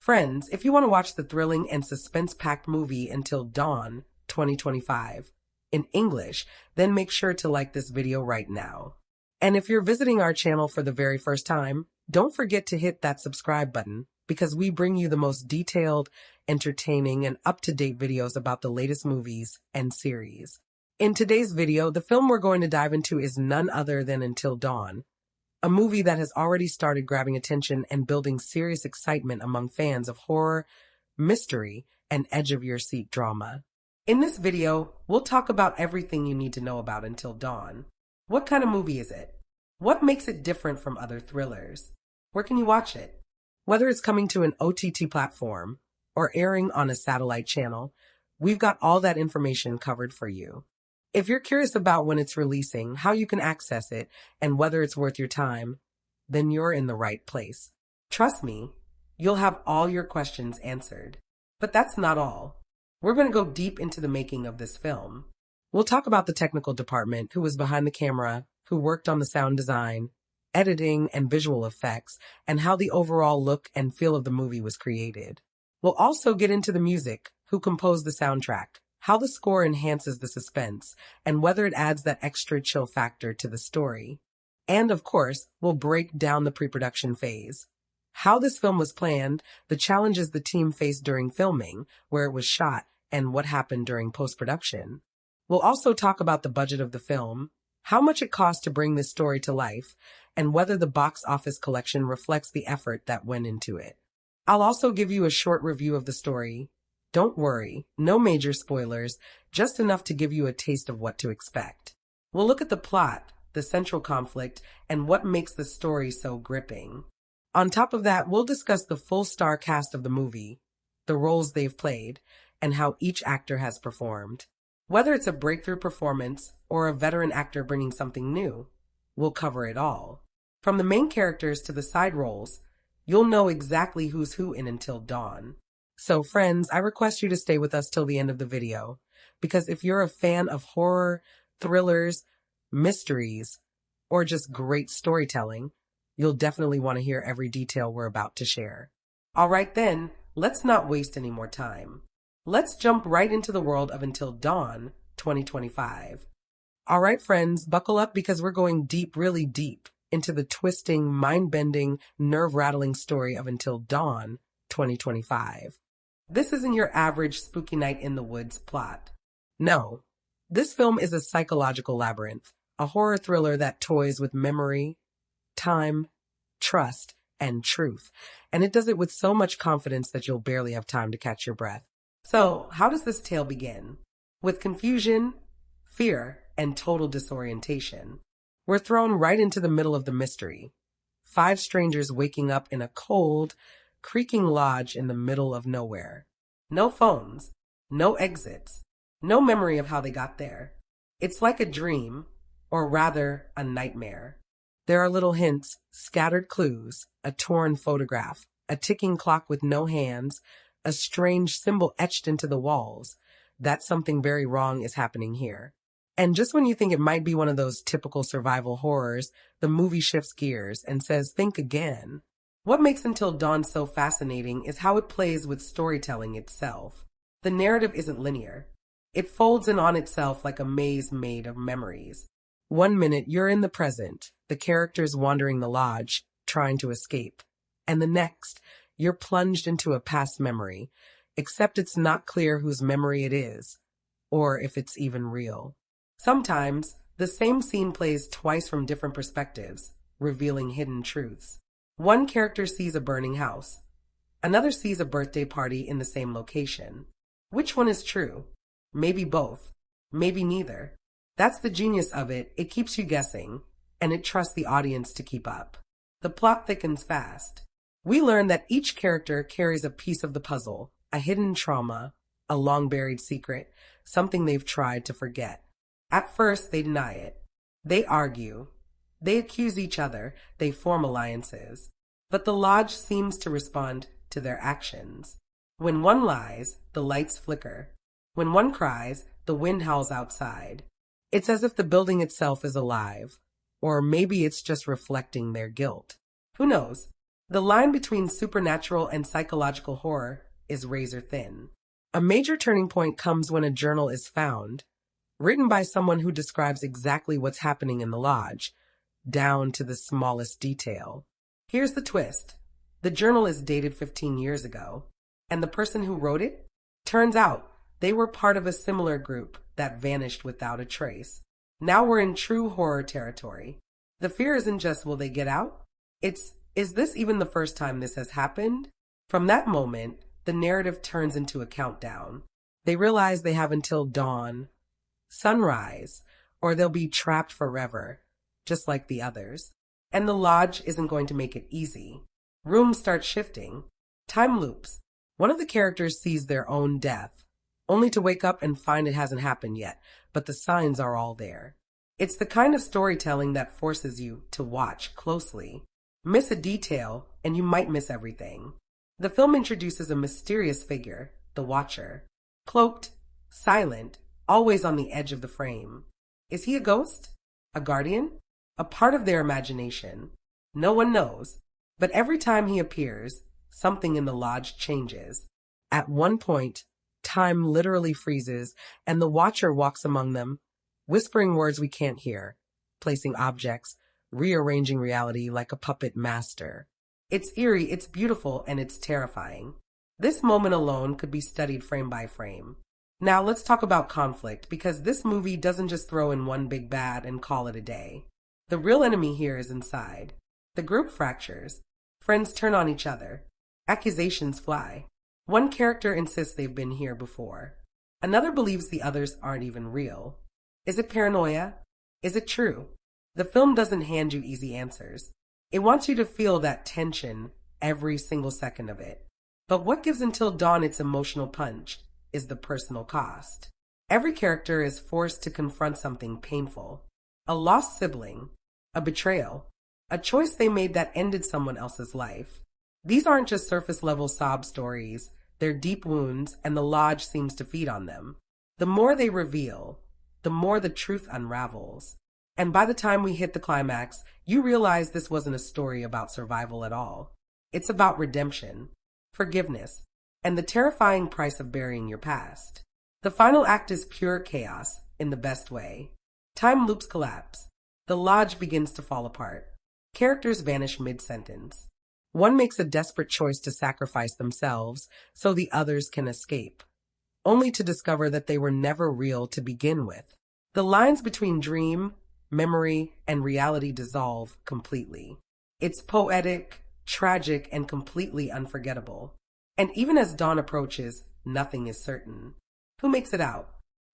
Friends, if you want to watch the thrilling and suspense-packed movie Until Dawn 2025 in English, then make sure to like this video right now. And if you're visiting our channel for the very first time, don't forget to hit that subscribe button because we bring you the most detailed, entertaining, and up-to-date videos about the latest movies and series. In today's video, the film we're going to dive into is none other than Until Dawn, a movie that has already started grabbing attention and building serious excitement among fans of horror, mystery, and edge-of-your-seat drama. In this video, we'll talk about everything you need to know about Until Dawn. What kind of movie is it? What makes it different from other thrillers? Where can you watch it? Whether it's coming to an OTT platform or airing on a satellite channel, we've got all that information covered for you. If you're curious about when it's releasing, how you can access it, and whether it's worth your time, then you're in the right place. Trust me, you'll have all your questions answered. But that's not all. We're going to go deep into the making of this film. We'll talk about the technical department, who was behind the camera, who worked on the sound design, editing, and visual effects, and how the overall look and feel of the movie was created. We'll also get into the music, who composed the soundtrack, how the score enhances the suspense, and whether it adds that extra chill factor to the story. And of course, we'll break down the pre-production phase, how this film was planned, the challenges the team faced during filming, where it was shot, and what happened during post-production. We'll also talk about the budget of the film, how much it cost to bring this story to life, and whether the box office collection reflects the effort that went into it. I'll also give you a short review of the story. Don't worry, no major spoilers, just enough to give you a taste of what to expect. We'll look at the plot, the central conflict, and what makes the story so gripping. On top of that, we'll discuss the full star cast of the movie, the roles they've played, and how each actor has performed. Whether it's a breakthrough performance or a veteran actor bringing something new, we'll cover it all. From the main characters to the side roles, you'll know exactly who's who in Until Dawn. So friends, I request you to stay with us till the end of the video, because if you're a fan of horror, thrillers, mysteries, or just great storytelling, you'll definitely want to hear every detail we're about to share. All right then, let's not waste any more time. Let's jump right into the world of Until Dawn 2025. All right friends, buckle up because we're going deep, really deep, into the twisting, mind-bending, nerve-rattling story of Until Dawn 2025. This isn't your average spooky night in the woods plot. No, this film is a psychological labyrinth, a horror thriller that toys with memory, time, trust, and truth, and it does it with so much confidence that you'll barely have time to catch your breath. So, how does this tale begin? With confusion, fear, and total disorientation. We're thrown right into the middle of the mystery. 5 strangers waking up in a cold, creaking lodge in the middle of nowhere. No phones, no exits, no memory of how they got there. It's like a dream, or rather, a nightmare. There are little hints, scattered clues, a torn photograph, a ticking clock with no hands, a strange symbol etched into the walls that something very wrong is happening here. And just when you think it might be one of those typical survival horrors, the movie shifts gears and says, think again. What makes Until Dawn so fascinating is how it plays with storytelling itself. The narrative isn't linear. It folds in on itself like a maze made of memories. One minute you're in the present, the characters wandering the lodge, trying to escape. And the next, you're plunged into a past memory, except it's not clear whose memory it is, or if it's even real. Sometimes, the same scene plays twice from different perspectives, revealing hidden truths. One character sees a burning house. Another sees a birthday party in the same location. Which one is true? Maybe both. Maybe neither. That's the genius of it. It keeps you guessing, and it trusts the audience to keep up. The plot thickens fast. We learn that each character carries a piece of the puzzle, a hidden trauma, a long-buried secret, something they've tried to forget. At first, they deny it. They argue. They accuse each other. They form alliances. But the lodge seems to respond to their actions. When one lies, the lights flicker. When one cries, the wind howls outside. It's as if the building itself is alive. Or maybe it's just reflecting their guilt. Who knows? The line between supernatural and psychological horror is razor thin. A major turning point comes when a journal is found, written by someone who describes exactly what's happening in the lodge, down to the smallest detail. Here's the twist. The journal is dated 15 years ago, and the person who wrote it? Turns out they were part of a similar group that vanished without a trace. Now we're in true horror territory. The fear isn't just will they get out? It's, is this even the first time this has happened? From that moment, the narrative turns into a countdown. They realize they have until dawn, sunrise, or they'll be trapped forever, just like the others. And the lodge isn't going to make it easy. Rooms start shifting. Time loops. One of the characters sees their own death, only to wake up and find it hasn't happened yet, but the signs are all there. It's the kind of storytelling that forces you to watch closely. Miss a detail, and you might miss everything. The film introduces a mysterious figure, the Watcher. Cloaked, silent, always on the edge of the frame. Is he a ghost? A guardian? A part of their imagination? No one knows. But every time he appears, something in the lodge changes. At one point, time literally freezes, and the Watcher walks among them, whispering words we can't hear, placing objects, rearranging reality like a puppet master. It's eerie, it's beautiful, and it's terrifying. This moment alone could be studied frame by frame. Now let's talk about conflict, because this movie doesn't just throw in one big bad and call it a day. The real enemy here is inside. The group fractures. Friends turn on each other. Accusations fly. One character insists they've been here before. Another believes the others aren't even real. Is it paranoia? Is it true? The film doesn't hand you easy answers. It wants you to feel that tension every single second of it. But what gives Until Dawn its emotional punch is the personal cost. Every character is forced to confront something painful. A lost sibling, a betrayal, a choice they made that ended someone else's life. These aren't just surface-level sob stories. They're deep wounds, and the lodge seems to feed on them. The more they reveal, the more the truth unravels. And by the time we hit the climax, you realize this wasn't a story about survival at all. It's about redemption, forgiveness, and the terrifying price of burying your past. The final act is pure chaos, in the best way. Time loops collapse. The lodge begins to fall apart. Characters vanish mid-sentence. One makes a desperate choice to sacrifice themselves so the others can escape, only to discover that they were never real to begin with. The lines between dream, memory, and reality dissolve completely. It's poetic, tragic, and completely unforgettable. And even as dawn approaches, nothing is certain. Who makes it out?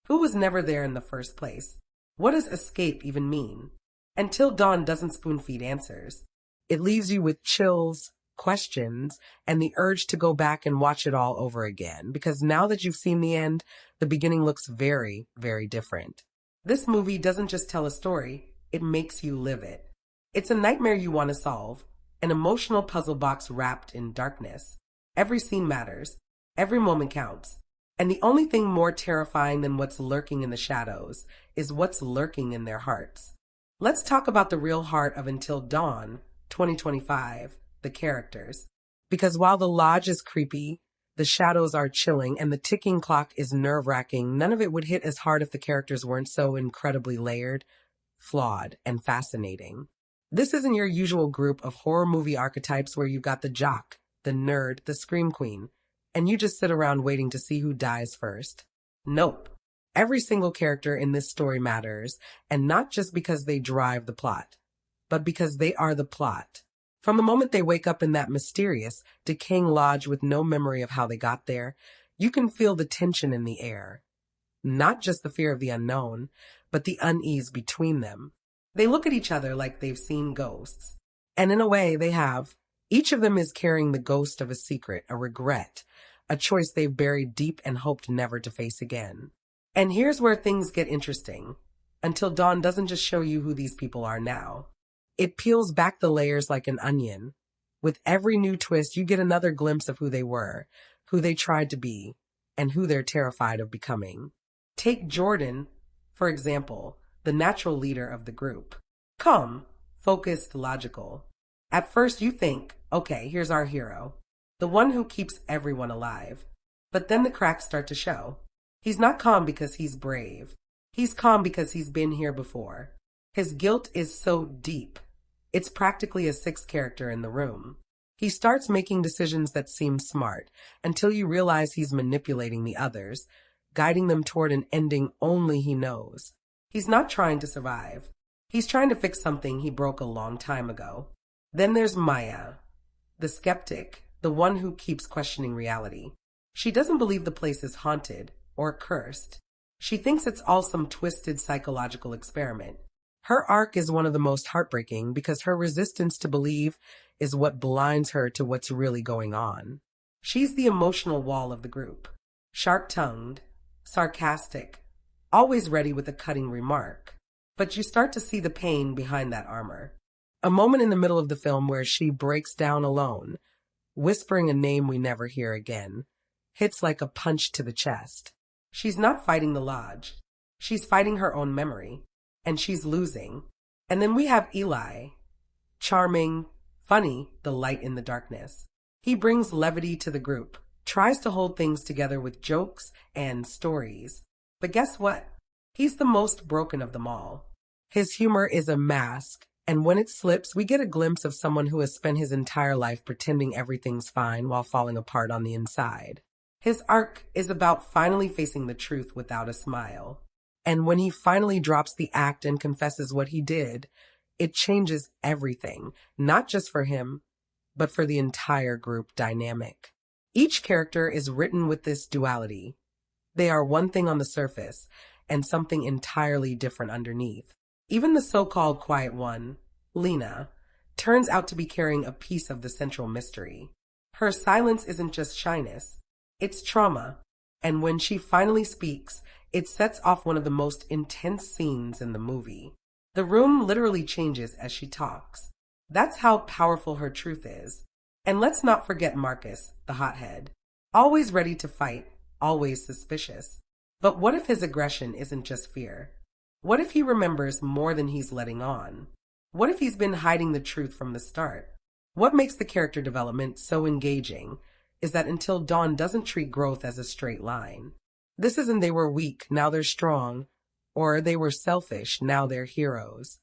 Who was never there in the first place? What does escape even mean? Until Dawn doesn't spoon-feed answers. It leaves you with chills, questions, and the urge to go back and watch it all over again, because now that you've seen the end, the beginning looks very, very different. This movie doesn't just tell a story, it makes you live it. It's a nightmare you want to solve, an emotional puzzle box wrapped in darkness. Every scene matters, every moment counts, and the only thing more terrifying than what's lurking in the shadows is what's lurking in their hearts. Let's talk about the real heart of Until Dawn, 2025, the characters. Because while the lodge is creepy, the shadows are chilling, and the ticking clock is nerve-wracking, none of it would hit as hard if the characters weren't so incredibly layered, flawed, and fascinating. This isn't your usual group of horror movie archetypes where you've got the jock, the nerd, the scream queen, and you just sit around waiting to see who dies first. Nope. Every single character in this story matters, and not just because they drive the plot, but because they are the plot. From the moment they wake up in that mysterious, decaying lodge with no memory of how they got there, you can feel the tension in the air. Not just the fear of the unknown, but the unease between them. They look at each other like they've seen ghosts. And in a way, they have. Each of them is carrying the ghost of a secret, a regret, a choice they've buried deep and hoped never to face again. And here's where things get interesting. Until Dawn doesn't just show you who these people are now. It peels back the layers like an onion. With every new twist, you get another glimpse of who they were, who they tried to be, and who they're terrified of becoming. Take Jordan, for example, the natural leader of the group. Calm, focused, logical. At first you think, okay, here's our hero, the one who keeps everyone alive. But then the cracks start to show. He's not calm because he's brave. He's calm because he's been here before. His guilt is so deep. It's practically a sixth character in the room. He starts making decisions that seem smart until you realize he's manipulating the others, guiding them toward an ending only he knows. He's not trying to survive. He's trying to fix something he broke a long time ago. Then there's Maya, the skeptic, the one who keeps questioning reality. She doesn't believe the place is haunted or cursed. She thinks it's all some twisted psychological experiment. Her arc is one of the most heartbreaking because her resistance to believe is what blinds her to what's really going on. She's the emotional wall of the group, sharp-tongued, sarcastic, always ready with a cutting remark. But you start to see the pain behind that armor. A moment in the middle of the film where she breaks down alone, whispering a name we never hear again, hits like a punch to the chest. She's not fighting the lodge. She's fighting her own memory. And she's losing. And then we have Eli. Charming, funny, the light in the darkness. He brings levity to the group, tries to hold things together with jokes and stories. But guess what? He's the most broken of them all. His humor is a mask, and when it slips, we get a glimpse of someone who has spent his entire life pretending everything's fine while falling apart on the inside. His arc is about finally facing the truth without a smile. And when he finally drops the act and confesses what he did, it changes everything, not just for him, but for the entire group dynamic. Each character is written with this duality. They are one thing on the surface and something entirely different underneath. Even the so-called quiet one, Lena, turns out to be carrying a piece of the central mystery. Her silence isn't just shyness, it's trauma. And when she finally speaks, it sets off one of the most intense scenes in the movie. The room literally changes as she talks. That's how powerful her truth is. And let's not forget Marcus, the hothead. Always ready to fight, always suspicious. But what if his aggression isn't just fear? What if he remembers more than he's letting on? What if he's been hiding the truth from the start? What makes the character development so engaging is that Until Dawn doesn't treat growth as a straight line. This isn't they were weak, now they're strong, or they were selfish, now they're heroes.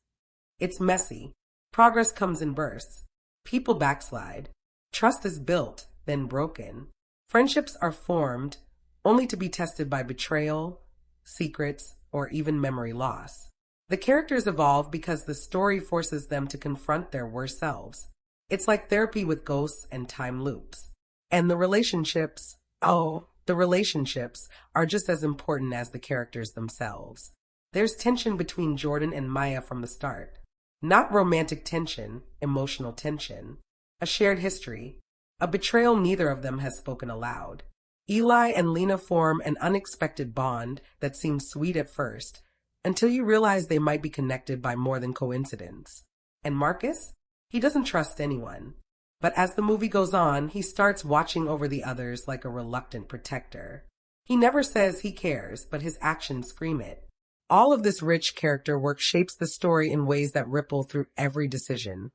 It's messy. Progress comes in bursts. People backslide. Trust is built, then broken. Friendships are formed only to be tested by betrayal, secrets, or even memory loss. The characters evolve because the story forces them to confront their worst selves. It's like therapy with ghosts and time loops. And the relationships are just as important as the characters themselves. There's tension between Jordan and Maya from the start. Not romantic tension, emotional tension. A shared history. A betrayal neither of them has spoken aloud. Eli and Lena form an unexpected bond that seems sweet at first, until you realize they might be connected by more than coincidence. And Marcus? He doesn't trust anyone. But as the movie goes on, he starts watching over the others like a reluctant protector. He never says he cares, but his actions scream it. All of this rich character work shapes the story in ways that ripple through every decision,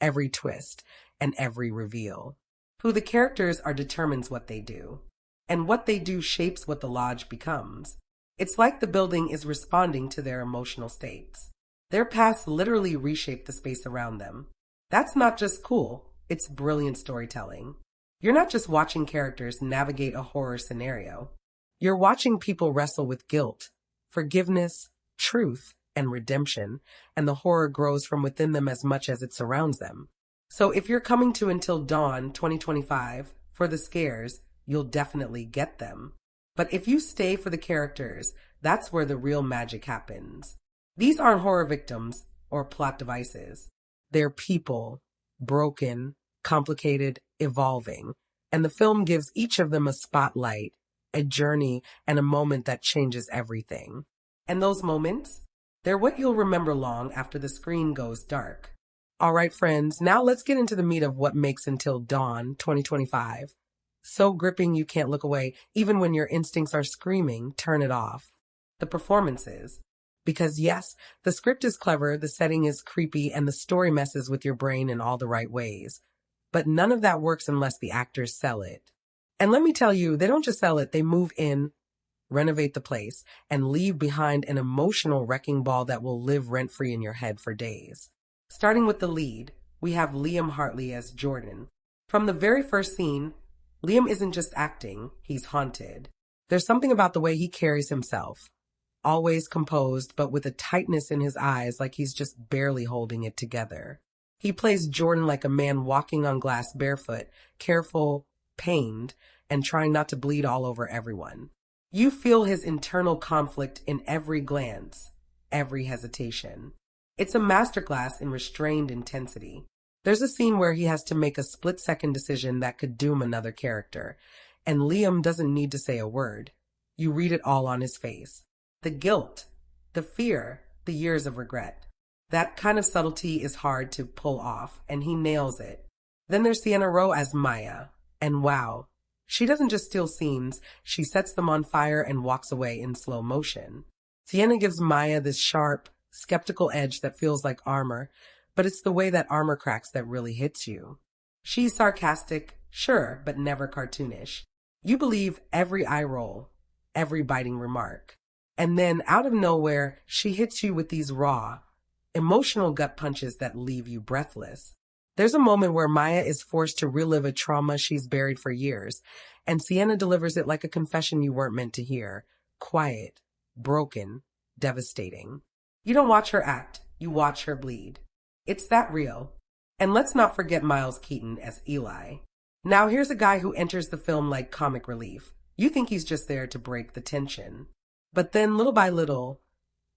every twist, and every reveal. Who the characters are determines what they do, and what they do shapes what the lodge becomes. It's like the building is responding to their emotional states. Their pasts literally reshape the space around them. That's not just cool. It's brilliant storytelling. You're not just watching characters navigate a horror scenario. You're watching people wrestle with guilt, forgiveness, truth, and redemption, and the horror grows from within them as much as it surrounds them. So if you're coming to Until Dawn 2025 for the scares, you'll definitely get them. But if you stay for the characters, that's where the real magic happens. These aren't horror victims or plot devices. They're people, broken, complicated, evolving, and the film gives each of them a spotlight, a journey, and a moment that changes everything. And those moments, they're what you'll remember long after the screen goes dark. All right, friends, now let's get into the meat of what makes Until Dawn 2025 so gripping you can't look away, even when your instincts are screaming, turn it off. The performances. Because yes, the script is clever, the setting is creepy, and the story messes with your brain in all the right ways. But none of that works unless the actors sell it. And let me tell you, they don't just sell it, they move in, renovate the place, and leave behind an emotional wrecking ball that will live rent-free in your head for days. Starting with the lead, we have Liam Hartley as Jordan. From the very first scene, Liam isn't just acting, he's haunted. There's something about the way he carries himself. Always composed, but with a tightness in his eyes like he's just barely holding it together. He plays Jordan like a man walking on glass barefoot, careful, pained, and trying not to bleed all over everyone. You feel his internal conflict in every glance, every hesitation. It's a masterclass in restrained intensity. There's a scene where he has to make a split-second decision that could doom another character, and Liam doesn't need to say a word. You read it all on his face. The guilt, the fear, the years of regret. That kind of subtlety is hard to pull off, and he nails it. Then there's Sienna Rowe as Maya, and wow, she doesn't just steal scenes, she sets them on fire and walks away in slow motion. Sienna gives Maya this sharp, skeptical edge that feels like armor, but it's the way that armor cracks that really hits you. She's sarcastic, sure, but never cartoonish. You believe every eye roll, every biting remark. And then, out of nowhere, she hits you with these raw, emotional gut punches that leave you breathless. There's a moment where Maya is forced to relive a trauma she's buried for years, and Sienna delivers it like a confession you weren't meant to hear. Quiet, broken, devastating. You don't watch her act, you watch her bleed. It's that real. And let's not forget Miles Keaton as Eli. Now here's a guy who enters the film like comic relief. You think he's just there to break the tension. But then, little by little,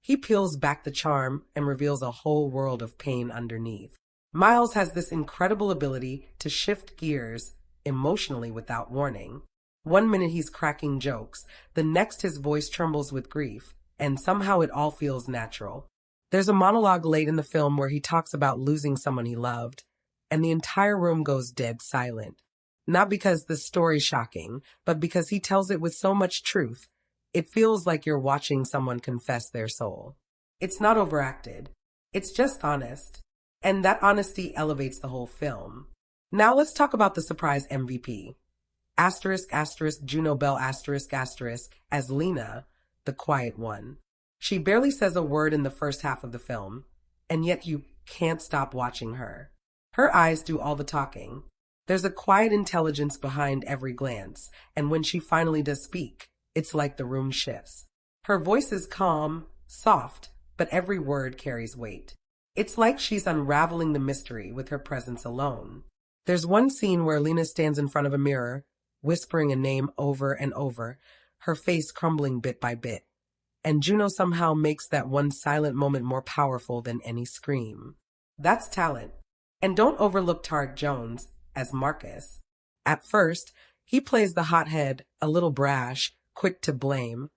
he peels back the charm and reveals a whole world of pain underneath. Miles has this incredible ability to shift gears emotionally without warning. One minute he's cracking jokes, the next his voice trembles with grief, and somehow it all feels natural. There's a monologue late in the film where he talks about losing someone he loved, and the entire room goes dead silent. Not because the story's shocking, but because he tells it with so much truth. It feels like you're watching someone confess their soul. It's not overacted. It's just honest. And that honesty elevates the whole film. Now let's talk about the surprise MVP. *** Juno Bell *** as Lena, the quiet one. She barely says a word in the first half of the film, and yet you can't stop watching her. Her eyes do all the talking. There's a quiet intelligence behind every glance, and when she finally does speak, it's like the room shifts. Her voice is calm, soft, but every word carries weight. It's like she's unraveling the mystery with her presence alone. There's one scene where Lena stands in front of a mirror, whispering a name over and over, her face crumbling bit by bit. And Juno somehow makes that one silent moment more powerful than any scream. That's talent. And don't overlook Tariq Jones as Marcus. At first, he plays the hothead, a little brash, quick to blame,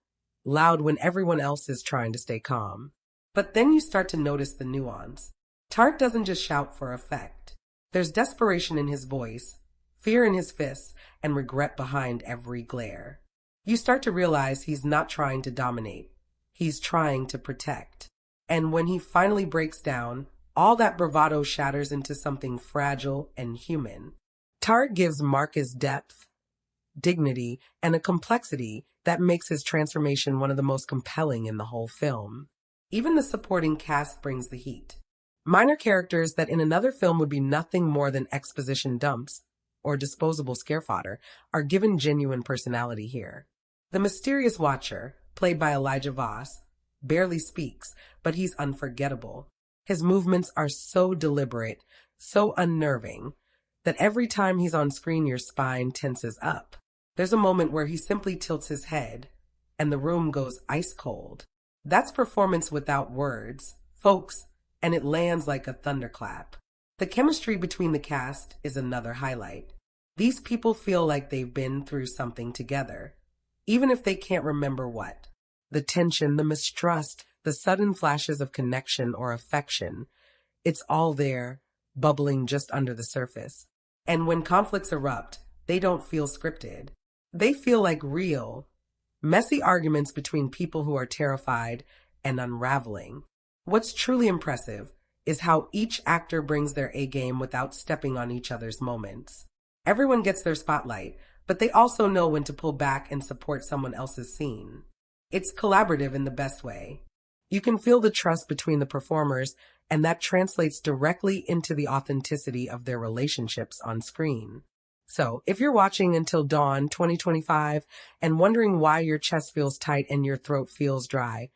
loud when everyone else is trying to stay calm. But then you start to notice the nuance. Tariq doesn't just shout for effect. There's desperation in his voice, fear in his fists, and regret behind every glare. You start to realize he's not trying to dominate. He's trying to protect. And when he finally breaks down, all that bravado shatters into something fragile and human. Tariq gives Marcus depth, dignity, and a complexity that makes his transformation one of the most compelling in the whole film. Even the supporting cast brings the heat. Minor characters that in another film would be nothing more than exposition dumps or disposable scare fodder are given genuine personality here. The mysterious Watcher, played by Elijah Voss, barely speaks, but he's unforgettable. His movements are so deliberate, so unnerving, that every time he's on screen your spine tenses up. There's a moment where he simply tilts his head, and the room goes ice cold. That's performance without words, folks, and it lands like a thunderclap. The chemistry between the cast is another highlight. These people feel like they've been through something together, even if they can't remember what. The tension, the mistrust, the sudden flashes of connection or affection, it's all there, bubbling just under the surface. And when conflicts erupt, they don't feel scripted. They feel like real, messy arguments between people who are terrified and unraveling. What's truly impressive is how each actor brings their A game without stepping on each other's moments. Everyone gets their spotlight, but they also know when to pull back and support someone else's scene. It's collaborative in the best way. You can feel the trust between the performers, and that translates directly into the authenticity of their relationships on screen. So, if you're watching Until Dawn 2025 and wondering why your chest feels tight and your throat feels dry,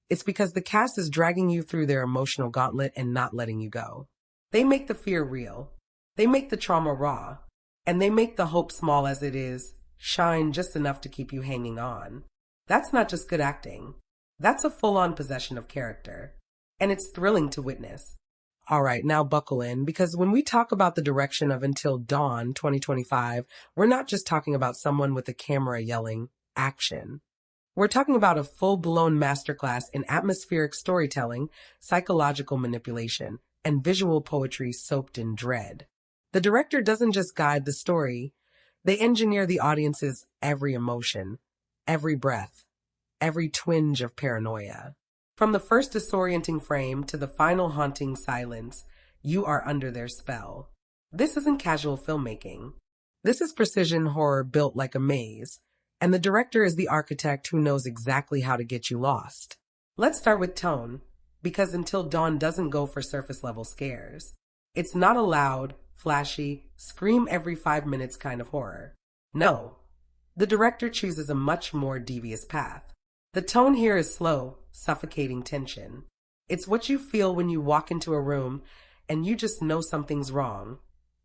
it's because the cast is dragging you through their emotional gauntlet and not letting you go. They make the fear real. They make the trauma raw. And they make the hope, small as it is, shine just enough to keep you hanging on. That's not just good acting. That's a full-on possession of character. And it's thrilling to witness. All right, now buckle in, because when we talk about the direction of Until Dawn 2025, we're not just talking about someone with a camera yelling, action. We're talking about a full-blown masterclass in atmospheric storytelling, psychological manipulation, and visual poetry soaked in dread. The director doesn't just guide the story, they engineer the audience's every emotion, every breath, every twinge of paranoia. From the first disorienting frame to the final haunting silence, you are under their spell. This isn't casual filmmaking. This is precision horror built like a maze, and the director is the architect who knows exactly how to get you lost. Let's start with tone, because Until Dawn doesn't go for surface-level scares. It's not a loud, flashy, scream every 5 minutes kind of horror. No, the director chooses a much more devious path. The tone here is slow, suffocating tension. It's what you feel when you walk into a room and you just know something's wrong,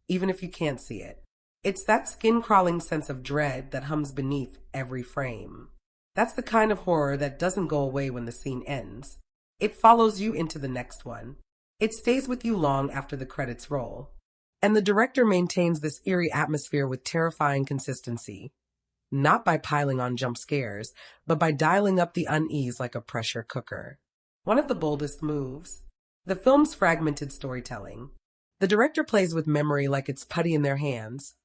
even if you can't see it. It's that skin-crawling sense of dread that hums beneath every frame. That's the kind of horror that doesn't go away when the scene ends. It follows you into the next one. It stays with you long after the credits roll. And the director maintains this eerie atmosphere with terrifying consistency. Not by piling on jump scares, but by dialing up the unease like a pressure cooker. One of the boldest moves. The film's fragmented storytelling. The director plays with memory like it's putty in their hands.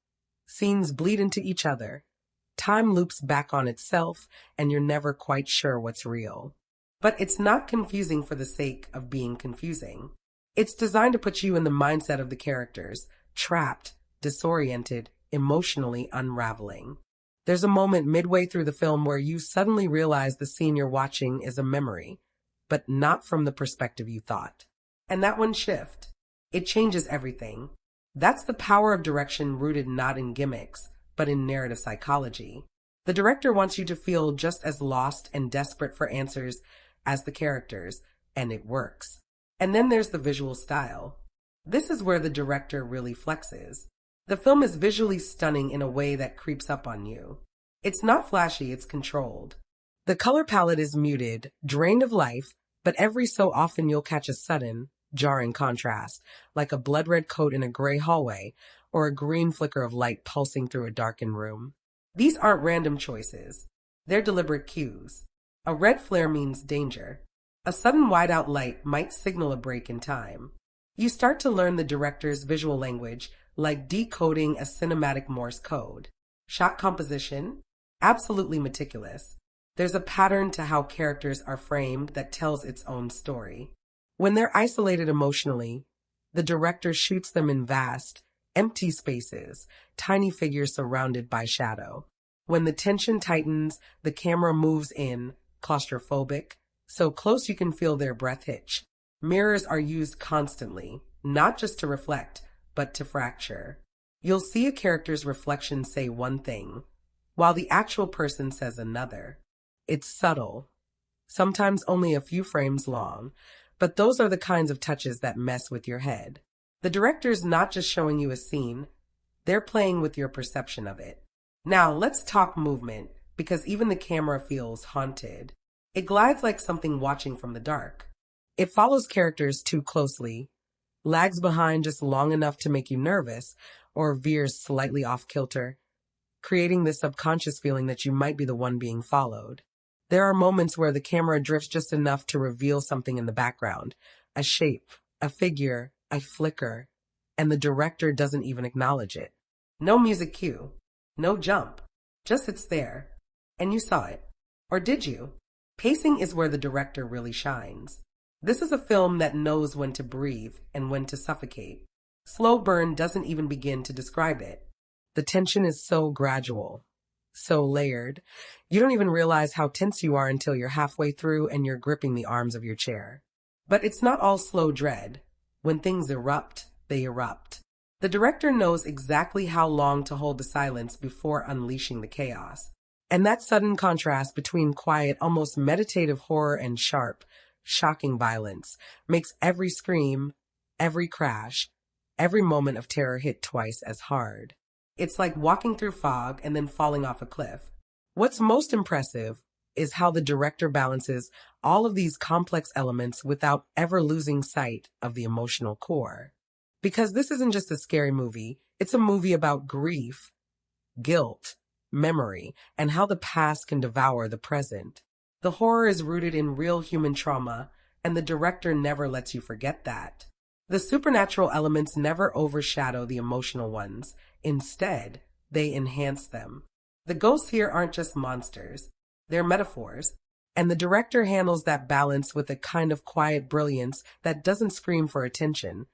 Scenes bleed into each other. Time loops back on itself, and you're never quite sure what's real. But it's not confusing for the sake of being confusing. It's designed to put you in the mindset of the characters, trapped, disoriented, emotionally unraveling. There's a moment midway through the film where you suddenly realize the scene you're watching is a memory, but not from the perspective you thought. And that one shift, it changes everything. That's the power of direction rooted not in gimmicks, but in narrative psychology. The director wants you to feel just as lost and desperate for answers as the characters, and it works. And then there's the visual style. This is where the director really flexes. The film is visually stunning in a way that creeps up on you. It's not flashy, it's controlled. The color palette is muted, drained of life, but every so often you'll catch a sudden, jarring contrast, like a blood-red coat in a gray hallway, or a green flicker of light pulsing through a darkened room. These aren't random choices. They're deliberate cues. A red flare means danger. A sudden wide-out light might signal a break in time. You start to learn the director's visual language, like decoding a cinematic Morse code. Shot composition? Absolutely meticulous. There's a pattern to how characters are framed that tells its own story. When they're isolated emotionally, the director shoots them in vast, empty spaces, tiny figures surrounded by shadow. When the tension tightens, the camera moves in, claustrophobic, so close you can feel their breath hitch. Mirrors are used constantly, not just to reflect, but to fracture. You'll see a character's reflection say one thing, while the actual person says another. It's subtle, sometimes only a few frames long, but those are the kinds of touches that mess with your head. The director's not just showing you a scene, they're playing with your perception of it. Now, let's talk movement, because even the camera feels haunted. It glides like something watching from the dark. It follows characters too closely, lags behind just long enough to make you nervous, or veers slightly off kilter, creating this subconscious feeling that you might be the one being followed. There are moments where the camera drifts just enough to reveal something in the background, a shape, a figure, a flicker, and the director doesn't even acknowledge it. No music cue, no jump, just it's there. And you saw it. Or did you? Pacing is where the director really shines. This is a film that knows when to breathe and when to suffocate. Slow burn doesn't even begin to describe it. The tension is so gradual, so layered. You don't even realize how tense you are until you're halfway through and you're gripping the arms of your chair. But it's not all slow dread. When things erupt, they erupt. The director knows exactly how long to hold the silence before unleashing the chaos. And that sudden contrast between quiet, almost meditative horror and sharp, shocking violence makes every scream, every crash, every moment of terror hit twice as hard. It's like walking through fog and then falling off a cliff. What's most impressive is how the director balances all of these complex elements without ever losing sight of the emotional core. Because this isn't just a scary movie, it's a movie about grief, guilt, memory, and how the past can devour the present. The horror is rooted in real human trauma, and the director never lets you forget that. The supernatural elements never overshadow the emotional ones. Instead, they enhance them. The ghosts here aren't just monsters. They're metaphors. And the director handles that balance with a kind of quiet brilliance that doesn't scream for attention.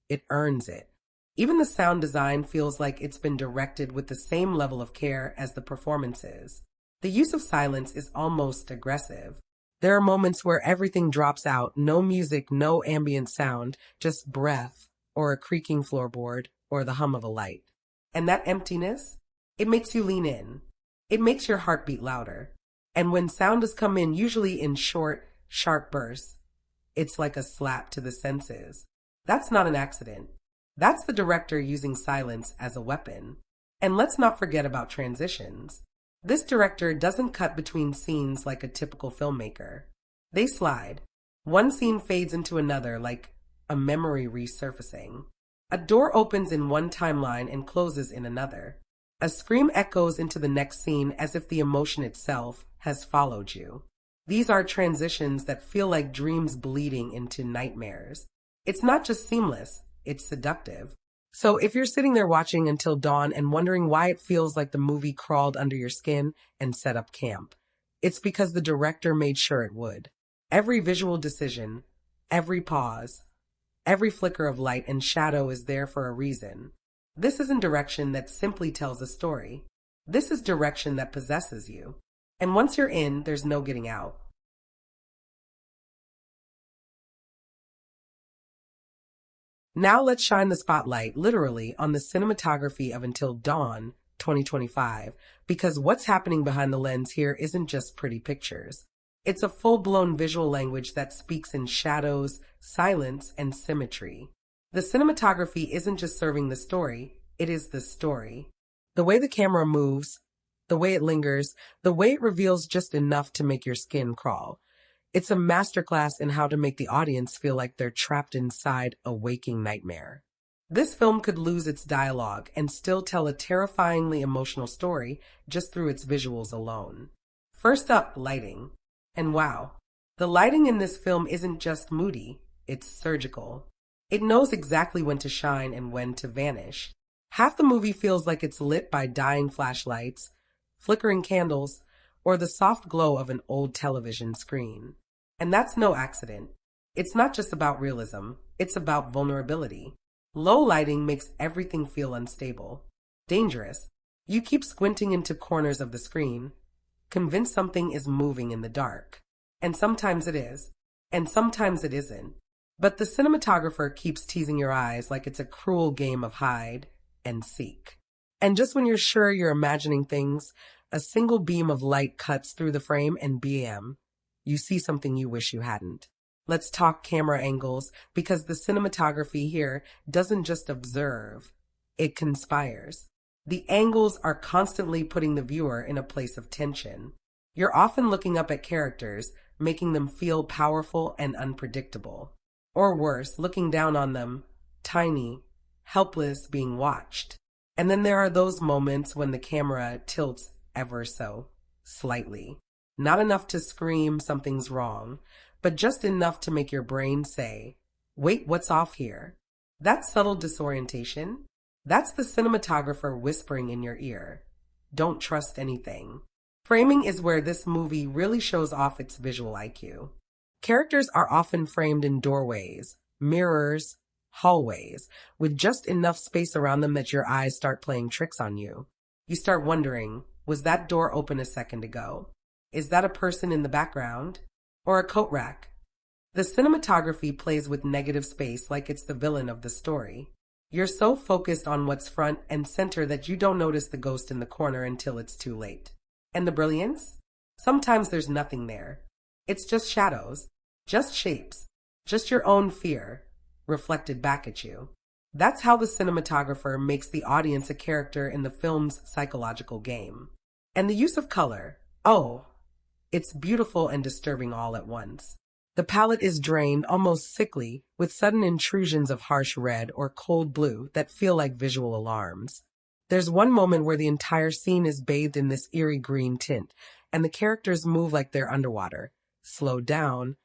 It earns it. Even the sound design feels like it's been directed with the same level of care as the performances. The use of silence is almost aggressive. There are moments where everything drops out, no music, no ambient sound, just breath, or a creaking floorboard, or the hum of a light. And that emptiness, it makes you lean in. It makes your heart beat louder. And when sound does come in, usually in short, sharp bursts, it's like a slap to the senses. That's not an accident. That's the director using silence as a weapon. And let's not forget about transitions. This director doesn't cut between scenes like a typical filmmaker. They slide. One scene fades into another like a memory resurfacing. A door opens in one timeline and closes in another. A scream echoes into the next scene as if the emotion itself has followed you. These are transitions that feel like dreams bleeding into nightmares. It's not just seamless, it's seductive. So if you're sitting there watching Until Dawn and wondering why it feels like the movie crawled under your skin and set up camp, it's because the director made sure it would. Every visual decision, every pause, every flicker of light and shadow is there for a reason. This isn't direction that simply tells a story. This is direction that possesses you. And once you're in, there's no getting out. Now let's shine the spotlight, literally, on the cinematography of Until Dawn 2025, because what's happening behind the lens here isn't just pretty pictures. It's a full-blown visual language that speaks in shadows, silence, and symmetry. The cinematography isn't just serving the story, it is the story. The way the camera moves, the way it lingers, the way it reveals just enough to make your skin crawl. It's a masterclass in how to make the audience feel like they're trapped inside a waking nightmare. This film could lose its dialogue and still tell a terrifyingly emotional story just through its visuals alone. First up, lighting. And wow, the lighting in this film isn't just moody, it's surgical. It knows exactly when to shine and when to vanish. Half the movie feels like it's lit by dying flashlights, flickering candles, or the soft glow of an old television screen. And that's no accident. It's not just about realism, it's about vulnerability. Low lighting makes everything feel unstable, dangerous. You keep squinting into corners of the screen, convinced something is moving in the dark. And sometimes it is, and sometimes it isn't. But the cinematographer keeps teasing your eyes like it's a cruel game of hide and seek. And just when you're sure you're imagining things, a single beam of light cuts through the frame and bam, you see something you wish you hadn't. Let's talk camera angles, because the cinematography here doesn't just observe, it conspires. The angles are constantly putting the viewer in a place of tension. You're often looking up at characters, making them feel powerful and unpredictable. Or worse, looking down on them, tiny, helpless, being watched. And then there are those moments when the camera tilts ever so slightly. Not enough to scream something's wrong, but just enough to make your brain say, wait, what's off here? That subtle disorientation, that's the cinematographer whispering in your ear. Don't trust anything. Framing is where this movie really shows off its visual IQ. Characters are often framed in doorways, mirrors, hallways, with just enough space around them that your eyes start playing tricks on you. You start wondering, was that door open a second ago? Is that a person in the background? Or a coat rack? The cinematography plays with negative space like it's the villain of the story. You're so focused on what's front and center that you don't notice the ghost in the corner until it's too late. And the brilliance? Sometimes there's nothing there. It's just shadows, just shapes, just your own fear reflected back at you. That's how the cinematographer makes the audience a character in the film's psychological game. And the use of color, oh, it's beautiful and disturbing all at once. The palette is drained, almost sickly, with sudden intrusions of harsh red or cold blue that feel like visual alarms. There's one moment where the entire scene is bathed in this eerie green tint, and the characters move like they're underwater, slowed down,